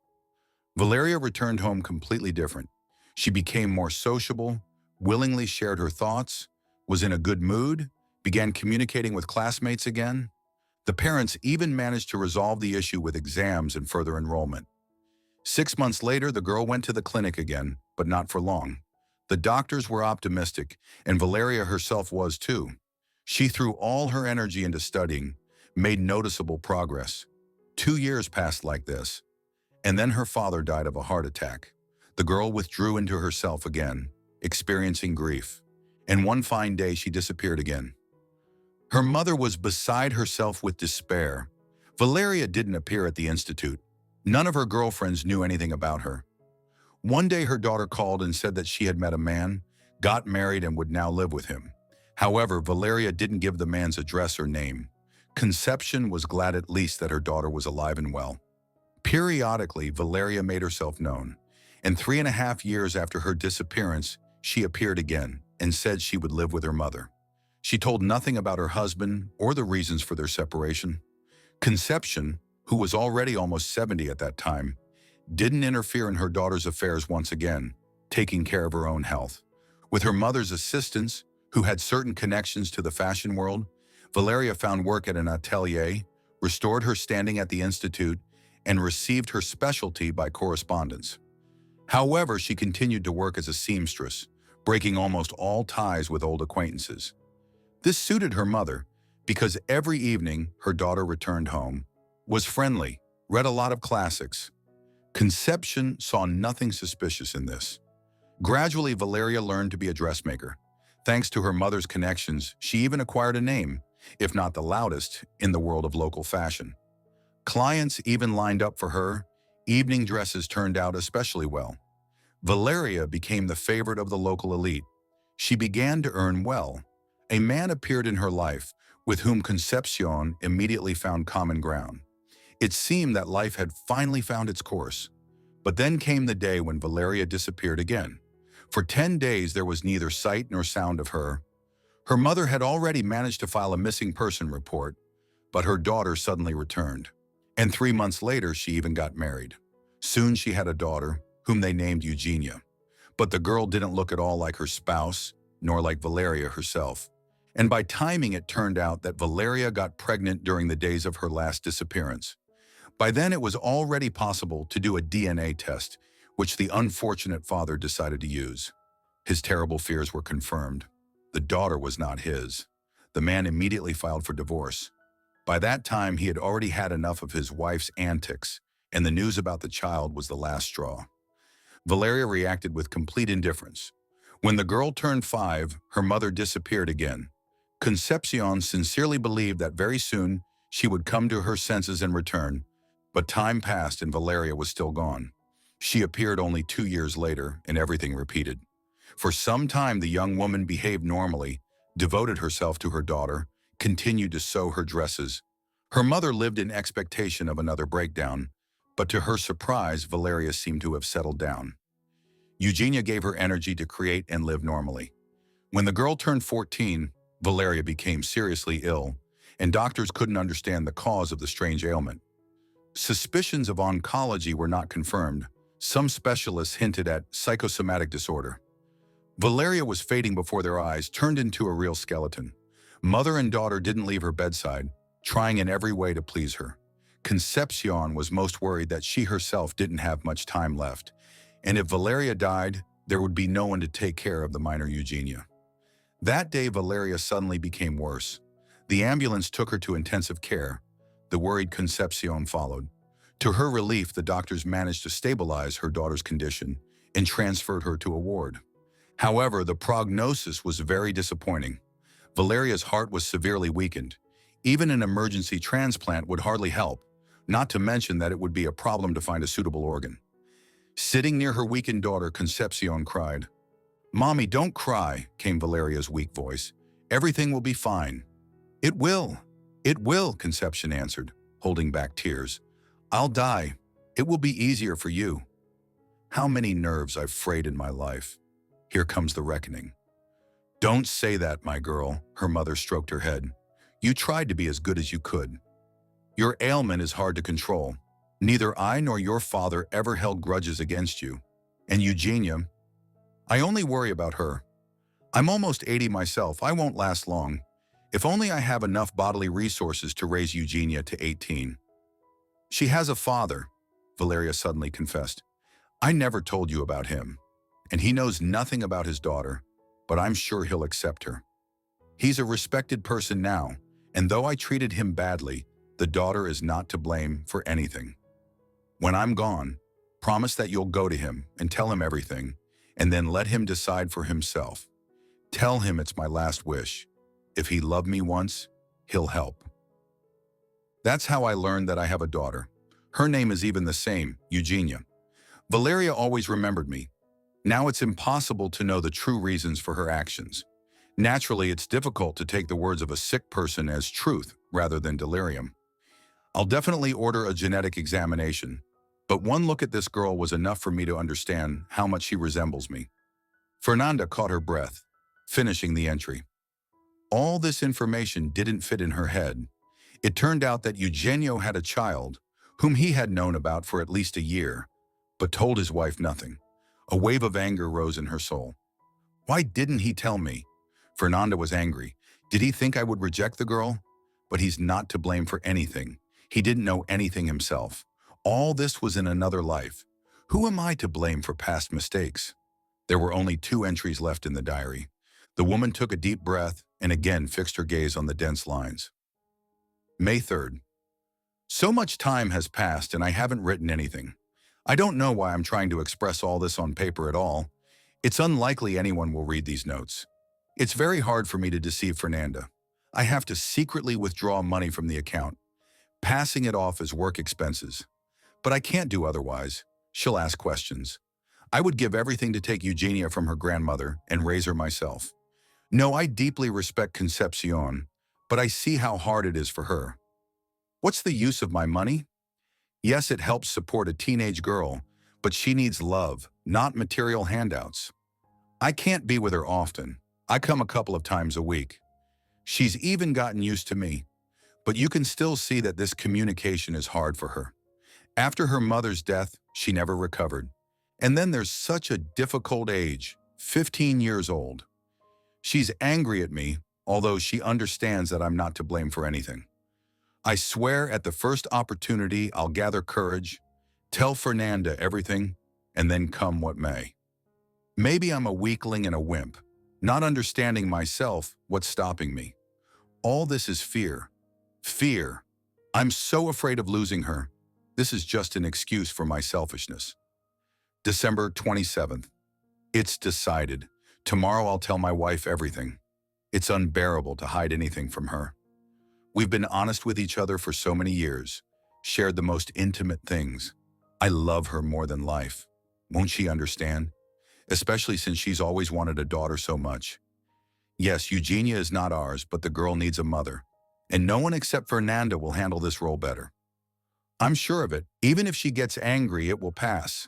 [SPEAKER 1] Valeria returned home completely different. She became more sociable, willingly shared her thoughts, was in a good mood, began communicating with classmates again. The parents even managed to resolve the issue with exams and further enrollment. 6 months later, the girl went to the clinic again, but not for long. The doctors were optimistic, and Valeria herself was too. She threw all her energy into studying, made noticeable progress. 2 years passed like this, and then her father died of a heart attack. The girl withdrew into herself again, experiencing grief, and one fine day she disappeared again. Her mother was beside herself with despair. Valeria didn't appear at the institute. None of her girlfriends knew anything about her. One day her daughter called and said that she had met a man, got married, and would now live with him. However, Valeria didn't give the man's address or name. Conception was glad at least that her daughter was alive and well. Periodically, Valeria made herself known, and 3.5 years after her disappearance, she appeared again and said she would live with her mother. She told nothing about her husband or the reasons for their separation. Conception, who was already almost 70 at that time, didn't interfere in her daughter's affairs once again, taking care of her own health. With her mother's assistance, who had certain connections to the fashion world, Valeria found work at an atelier, restored her standing at the institute, and received her specialty by correspondence. However, she continued to work as a seamstress, breaking almost all ties with old acquaintances. This suited her mother because every evening her daughter returned home, was friendly, read a lot of classics. Conception saw nothing suspicious in this. Gradually, Valeria learned to be a dressmaker. Thanks to her mother's connections, she even acquired a name, if not the loudest, in the world of local fashion. Clients even lined up for her. Evening dresses turned out especially well. Valeria became the favorite of the local elite. She began to earn well. A man appeared in her life, with whom Concepcion immediately found common ground. It seemed that life had finally found its course. But then came the day when Valeria disappeared again. For 10 days there was neither sight nor sound of her. Her mother had already managed to file a missing person report, but her daughter suddenly returned. And 3 months later, she even got married. Soon she had a daughter, whom they named Eugenia. But the girl didn't look at all like her spouse, nor like Valeria herself. And by timing, it turned out that Valeria got pregnant during the days of her last disappearance. By then, it was already possible to do a DNA test, which the unfortunate father decided to use. His terrible fears were confirmed. The daughter was not his. The man immediately filed for divorce. By that time, he had already had enough of his wife's antics, and the news about the child was the last straw. Valeria reacted with complete indifference. When the girl turned 5, her mother disappeared again. Concepcion sincerely believed that very soon She would come to her senses and return, but time passed and Valeria was still gone. She appeared only 2 years later, and everything repeated. For some time, the young woman behaved normally, devoted herself to her daughter, continued to sew her dresses. Her mother lived in expectation of another breakdown, but to her surprise, Valeria seemed to have settled down. Eugenia gave her energy to create and live normally. When the girl turned 14, Valeria became seriously ill, and doctors couldn't understand the cause of the strange ailment. Suspicions of oncology were not confirmed. Some specialists hinted at psychosomatic disorder. Valeria was fading before their eyes, turned into a real skeleton. Mother and daughter didn't leave her bedside, trying in every way to please her. Concepcion was most worried that she herself didn't have much time left, and if Valeria died, there would be no one to take care of the minor Eugenia. That day, Valeria suddenly became worse. The ambulance took her to intensive care. The worried Concepcion followed. To her relief, the doctors managed to stabilize her daughter's condition and transferred her to a ward. However, the prognosis was very disappointing. Valeria's heart was severely weakened. Even an emergency transplant would hardly help, not to mention that it would be a problem to find a suitable organ. Sitting near her weakened daughter, Concepcion cried. "Mommy, don't cry," came Valeria's weak voice. "Everything will be fine." "It will. It will," Concepcion answered, holding back tears. "I'll die. It will be easier for you." How many nerves I've frayed in my life. Here comes the reckoning. "Don't say that, my girl," her mother stroked her head. "You tried to be as good as you could. Your ailment is hard to control. Neither I nor your father ever held grudges against you. And Eugenia, I only worry about her. I'm almost 80 myself. I won't last long. If only I have enough bodily resources to raise Eugenia to 18. She has a father," Valeria suddenly confessed. "I never told you about him, and he knows nothing about his daughter, but I'm sure he'll accept her. He's a respected person now, and though I treated him badly, the daughter is not to blame for anything. When I'm gone, promise that you'll go to him and tell him everything, and then let him decide for himself. Tell him it's my last wish. If he loved me once, he'll help." That's how I learned that I have a daughter. Her name is even the same, Eugenia. Valeria always remembered me. Now it's impossible to know the true reasons for her actions. Naturally, it's difficult to take the words of a sick person as truth rather than delirium. I'll definitely order a genetic examination, but one look at this girl was enough for me to understand how much she resembles me. Fernanda caught her breath, finishing the entry. All this information didn't fit in her head. It turned out that Eugenio had a child, whom he had known about for at least a year, but told his wife nothing. A wave of anger rose in her soul. Why didn't he tell me? Fernanda was angry. Did he think I would reject the girl? But he's not to blame for anything. He didn't know anything himself. All this was in another life. Who am I to blame for past mistakes? There were only 2 entries left in the diary. The woman took a deep breath and again fixed her gaze on the dense lines. May 3rd. So much time has passed and I haven't written anything. I don't know why I'm trying to express all this on paper at all. It's unlikely anyone will read these notes. It's very hard for me to deceive Fernanda. I have to secretly withdraw money from the account, passing it off as work expenses. But I can't do otherwise. She'll ask questions. I would give everything to take Eugenia from her grandmother and raise her myself. No, I deeply respect Concepcion, but I see how hard it is for her. What's the use of my money? Yes, it helps support a teenage girl, but she needs love, not material handouts. I can't be with her often. I come a couple of times a week. She's even gotten used to me, but you can still see that this communication is hard for her. After her mother's death, she never recovered. And then there's such a difficult age, 15 years old. She's angry at me, although she understands that I'm not to blame for anything. I swear at the first opportunity I'll gather courage, tell Fernanda everything, and then come what may. Maybe I'm a weakling and a wimp, not understanding myself what's stopping me. All this is fear. Fear. I'm so afraid of losing her. This is just an excuse for my selfishness. December 27th. It's decided. Tomorrow I'll tell my wife everything. It's unbearable to hide anything from her. We've been honest with each other for so many years, shared the most intimate things. I love her more than life. Won't she understand? Especially since she's always wanted a daughter so much. Yes, Eugenia is not ours, but the girl needs a mother. And no one except Fernanda will handle this role better. I'm sure of it. Even if she gets angry, it will pass.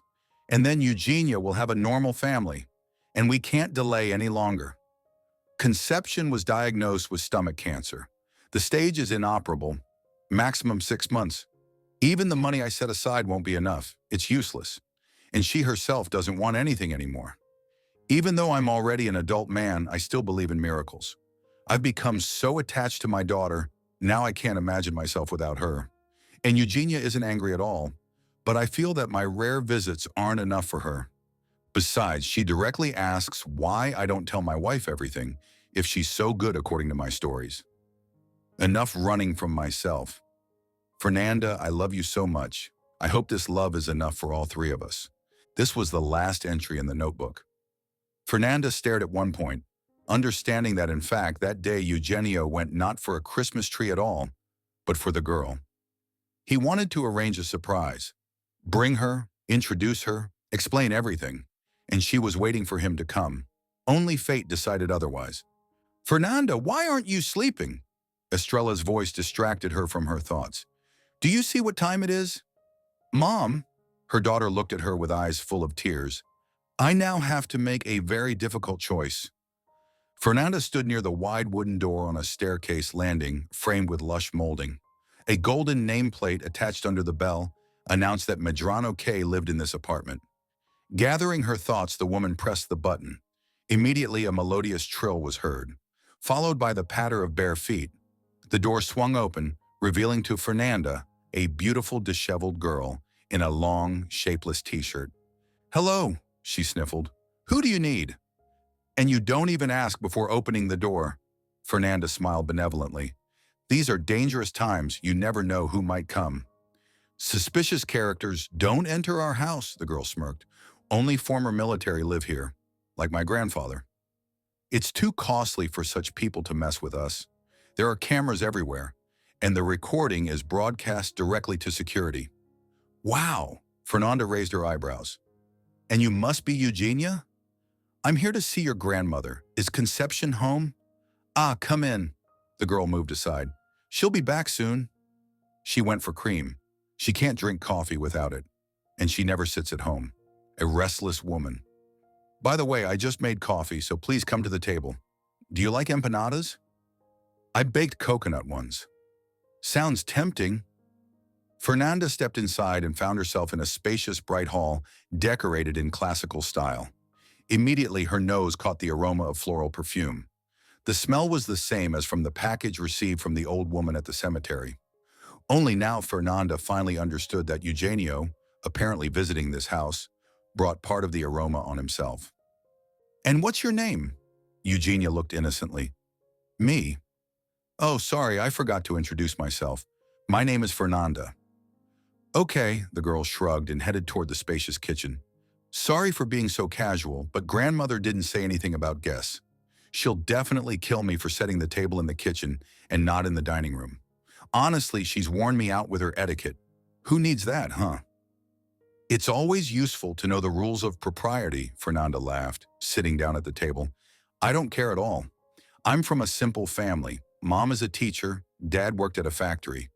[SPEAKER 1] And then Eugenia will have a normal family. And we can't delay any longer. Conception was diagnosed with stomach cancer. The stage is inoperable, maximum 6 months. Even the money I set aside won't be enough. It's useless. And she herself doesn't want anything anymore. Even though I'm already an adult man, I still believe in miracles. I've become so attached to my daughter, now I can't imagine myself without her. And Eugenia isn't angry at all, but I feel that my rare visits aren't enough for her. Besides, she directly asks why I don't tell my wife everything if she's so good according to my stories. Enough running from myself. Fernanda, I love you so much. I hope this love is enough for all three of us. This was the last entry in the notebook. Fernanda stared at one point, understanding that in fact that day Eugenio went not for a Christmas tree at all, but for the girl. He wanted to arrange a surprise, bring her, introduce her, explain everything, and she was waiting for him to come. Only fate decided otherwise. Fernanda, why aren't you sleeping? Estrella's voice distracted her from her thoughts. Do you see what time it is? Mom, her daughter looked at her with eyes full of tears. I now have to make a very difficult choice. Fernanda stood near the wide wooden door on a staircase landing framed with lush molding. A golden nameplate attached under the bell announced that Medrano K lived in this apartment. Gathering her thoughts, the woman pressed the button. Immediately, a melodious trill was heard, followed by the patter of bare feet. The door swung open, revealing to Fernanda a beautiful, disheveled girl in a long, shapeless t-shirt. Hello, she sniffled. Who do you need? And you don't even ask before opening the door. Fernanda smiled benevolently. These are dangerous times. You never know who might come. Suspicious characters don't enter our house, the girl smirked. Only former military live here, like my grandfather. It's too costly for such people to mess with us. There are cameras everywhere, and the recording is broadcast directly to security. Wow, Fernanda raised her eyebrows. And you must be Eugenia? I'm here to see your grandmother. Is Conception home? Ah, come in. The girl moved aside. She'll be back soon. She went for cream. She can't drink coffee without it. And she never sits at home. A restless woman. By the way, I just made coffee, so please come to the table. Do you like empanadas? I baked coconut ones. Sounds tempting. Fernanda stepped inside and found herself in a spacious, bright hall decorated in classical style. Immediately, her nose caught the aroma of floral perfume. The smell was the same as from the package received from the old woman at the cemetery. Only now Fernanda finally understood that Eugenio, apparently visiting this house, brought part of the aroma on himself. And what's your name? Eugenia looked innocently. Me? Oh, sorry, I forgot to introduce myself. My name is Fernanda. Okay, the girl shrugged and headed toward the spacious kitchen. Sorry for being so casual, but grandmother didn't say anything about guests. She'll definitely kill me for setting the table in the kitchen and not in the dining room. Honestly, she's worn me out with her etiquette. Who needs that, huh? It's always useful to know the rules of propriety, Fernanda laughed, sitting down at the table. I don't care at all. I'm from a simple family. Mom is a teacher, Dad worked at a factory.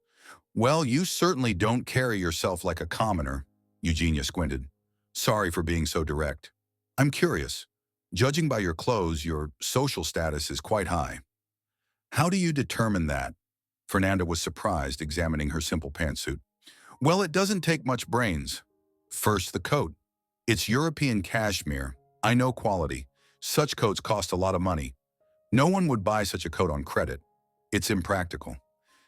[SPEAKER 1] Well, you certainly don't carry yourself like a commoner, Eugenia squinted. Sorry for being so direct. I'm curious. Judging by your clothes, your social status is quite high. How do you determine that? Fernanda was surprised, examining her simple pantsuit. Well, it doesn't take much brains. First, the coat. It's European cashmere. I know quality. Such coats cost a lot of money. No one would buy such a coat on credit. It's impractical.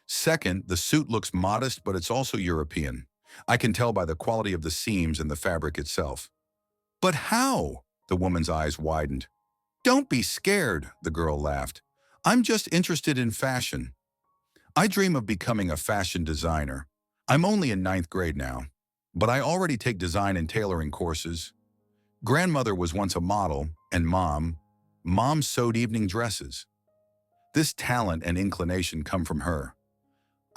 [SPEAKER 1] Second, the suit looks modest, but it's also European. I can tell by the quality of the seams and the fabric itself. But how? The woman's eyes widened. Don't be scared, the girl laughed. I'm just interested in fashion. I dream of becoming a fashion designer. I'm only in 9th grade now, but I already take design and tailoring courses. Grandmother was once a model, and Mom sewed evening dresses. This talent and inclination come from her.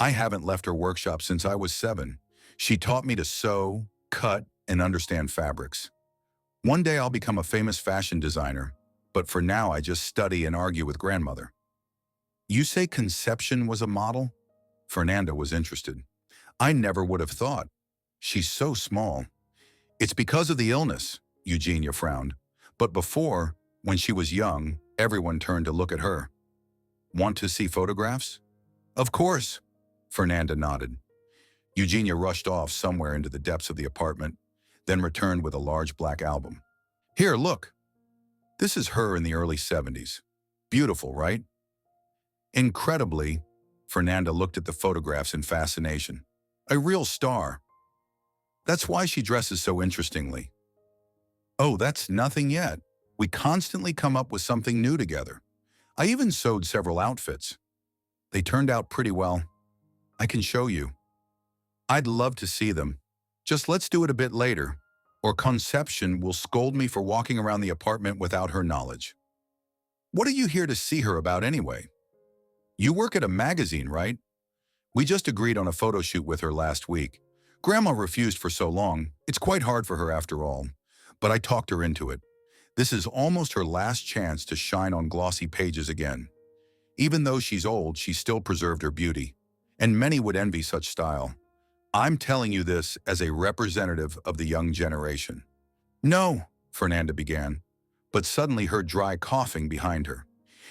[SPEAKER 1] I haven't left her workshop since I was 7. She taught me to sew, cut, and understand fabrics. One day I'll become a famous fashion designer, but for now I just study and argue with grandmother. You say Conception was a model? Fernanda was interested. I never would have thought. She's so small. It's because of the illness, Eugenia frowned. But before, when she was young, everyone turned to look at her. Want to see photographs? Of course, Fernanda nodded. Eugenia rushed off somewhere into the depths of the apartment, then returned with a large black album. Here, look. This is her in the early 70s. Beautiful, right? Incredibly, Fernanda looked at the photographs in fascination. A real star. That's why she dresses so interestingly. Oh, that's nothing yet. We constantly come up with something new together. I even sewed several outfits. They turned out pretty well. I can show you. I'd love to see them. Just let's do it a bit later, or Conception will scold me for walking around the apartment without her knowledge. What are you here to see her about anyway? You work at a magazine, right? We just agreed on a photo shoot with her last week. Grandma refused for so long, it's quite hard for her after all. But I talked her into it. This is almost her last chance to shine on glossy pages again. Even though she's old, she still preserved her beauty. And many would envy such style. I'm telling you this as a representative of the young generation. No, Fernanda began, but suddenly heard dry coughing behind her.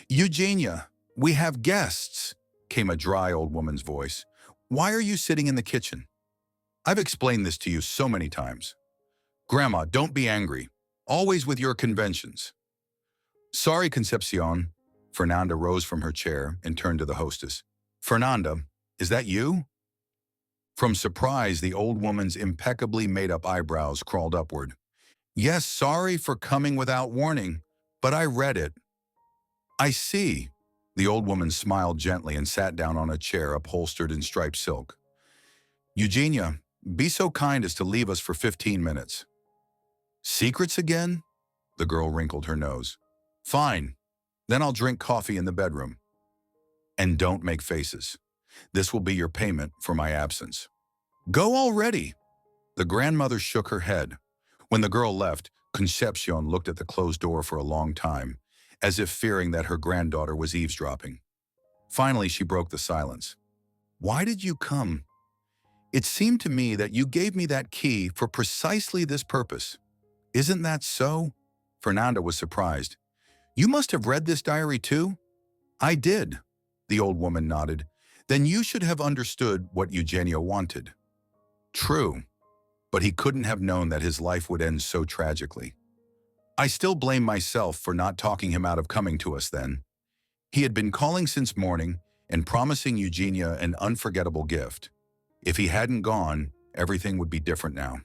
[SPEAKER 1] Eugenia, we have guests, came a dry old woman's voice. Why are you sitting in the kitchen? I've explained this to you so many times. Grandma, don't be angry. Always with your conventions. Sorry, Concepcion. Fernanda rose from her chair and turned to the hostess. Fernanda, is that you? From surprise, the old woman's impeccably made-up eyebrows crawled upward. Yes, sorry for coming without warning, but I read it. I see. The old woman smiled gently and sat down on a chair upholstered in striped silk. Eugenia, be so kind as to leave us for 15 minutes. Secrets again? The girl wrinkled her nose. Fine. Then I'll drink coffee in the bedroom. And don't make faces. This will be your payment for my absence. Go already. The grandmother shook her head. When the girl left, Concepcion looked at the closed door for a long time, as if fearing that her granddaughter was eavesdropping. Finally, she broke the silence. Why did you come? It seemed to me that you gave me that key for precisely this purpose. Isn't that so? Fernanda was surprised. You must have read this diary too? I did, the old woman nodded. Then you should have understood what Eugenio wanted. True, but he couldn't have known that his life would end so tragically. I still blame myself for not talking him out of coming to us then. He had been calling since morning and promising Eugenia an unforgettable gift. If he hadn't gone, everything would be different now.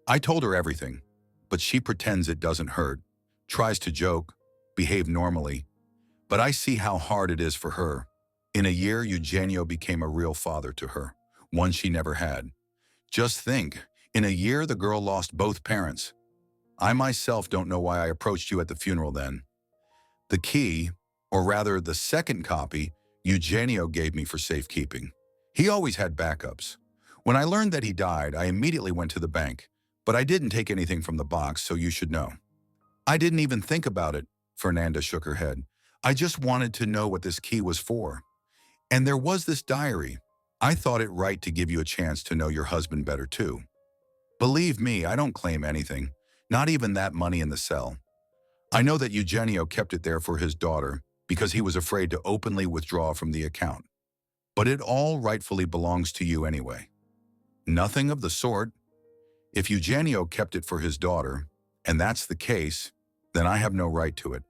[SPEAKER 1] I told her everything, but she pretends it doesn't hurt, tries to joke, behave normally. But I see how hard it is for her. In a year, Eugenio became a real father to her, one she never had. Just think, in a year the girl lost both parents. I myself don't know why I approached you at the funeral then. The key, or rather the second copy, Eugenio gave me for safekeeping. He always had backups. When I learned that he died, I immediately went to the bank, but I didn't take anything from the box, so you should know. I didn't even think about it, Fernanda shook her head. I just wanted to know what this key was for. And there was this diary. I thought it right to give you a chance to know your husband better too. Believe me, I don't claim anything, not even that money in the cell. I know that Eugenio kept it there for his daughter because he was afraid to openly withdraw from the account. But it all rightfully belongs to you anyway. Nothing of the sort. If Eugenio kept it for his daughter, and that's the case, then I have no right to it.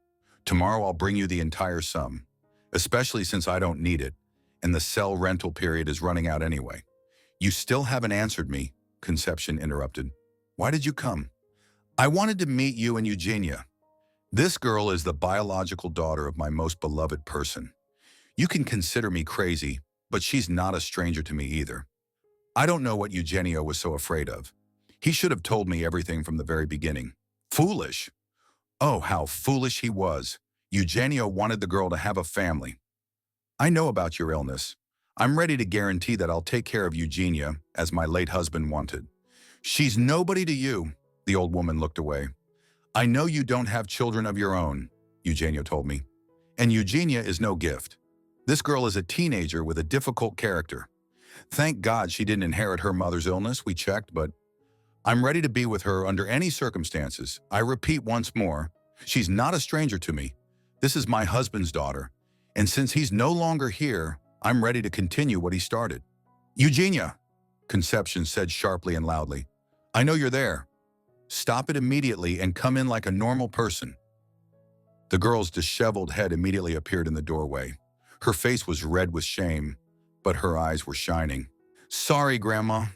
[SPEAKER 1] Tomorrow I'll bring you the entire sum, especially since I don't need it, and the cell rental period is running out anyway. You still haven't answered me, Conception interrupted. Why did you come? I wanted to meet you and Eugenia. This girl is the biological daughter of my most beloved person. You can consider me crazy, but she's not a stranger to me either. I don't know what Eugenio was so afraid of. He should have told me everything from the very beginning. Foolish. Oh, how foolish he was. Eugenio wanted the girl to have a family. I know about your illness. I'm ready to guarantee that I'll take care of Eugenia as my late husband wanted. She's nobody to you. The old woman looked away. I know you don't have children of your own, Eugenia told me. And Eugenia is no gift. This girl is a teenager with a difficult character. Thank God she didn't inherit her mother's illness, we checked, but I'm ready to be with her under any circumstances. I repeat once more, she's not a stranger to me. This is my husband's daughter. And since he's no longer here, I'm ready to continue what he started. Eugenia, Conception said sharply and loudly. I know you're there. Stop it immediately and come in like a normal person. The girl's disheveled head immediately appeared in the doorway. Her face was red with shame, but her eyes were shining. Sorry, Grandma.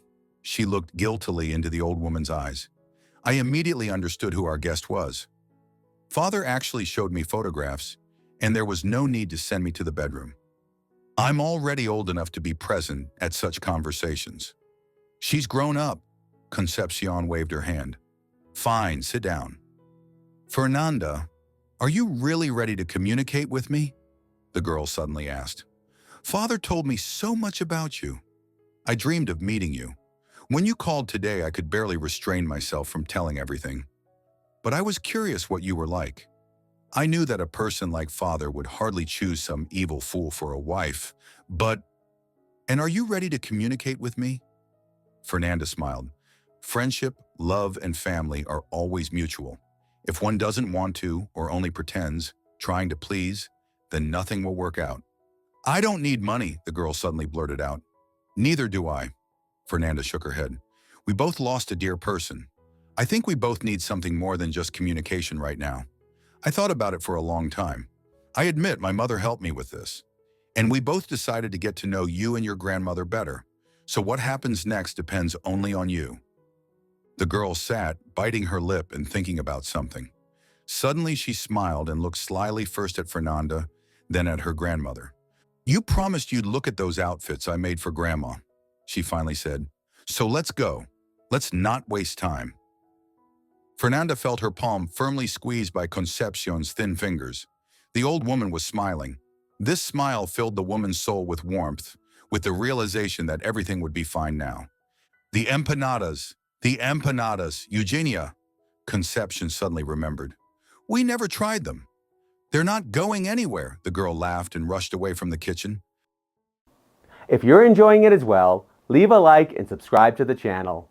[SPEAKER 1] She looked guiltily into the old woman's eyes. I immediately understood who our guest was. Father actually showed me photographs, and there was no need to send me to the bedroom. I'm already old enough to be present at such conversations. She's grown up. Concepcion waved her hand. Fine, sit down. Fernanda, are you really ready to communicate with me? The girl suddenly asked. Father told me so much about you. I dreamed of meeting you. When you called today, I could barely restrain myself from telling everything. But I was curious what you were like. I knew that a person like Father would hardly choose some evil fool for a wife, and are you ready to communicate with me? Fernanda smiled. Friendship, love, and family are always mutual. If one doesn't want to or only pretends, trying to please, then nothing will work out. I don't need money, the girl suddenly blurted out. Neither do I. Fernanda shook her head. We both lost a dear person. I think we both need something more than just communication right now. I thought about it for a long time. I admit my mother helped me with this. And we both decided to get to know you and your grandmother better. So what happens next depends only on you. The girl sat, biting her lip and thinking about something. Suddenly she smiled and looked slyly first at Fernanda, then at her grandmother. You promised you'd look at those outfits I made for Grandma, she finally said. So let's go. Let's not waste time. Fernanda felt her palm firmly squeezed by Concepcion's thin fingers. The old woman was smiling. This smile filled the woman's soul with warmth, with the realization that everything would be fine now. The empanadas, Eugenia, Concepcion suddenly remembered. We never tried them. They're not going anywhere, the girl laughed and rushed away from the kitchen.
[SPEAKER 2] If you're enjoying it as well, leave a like and subscribe to the channel.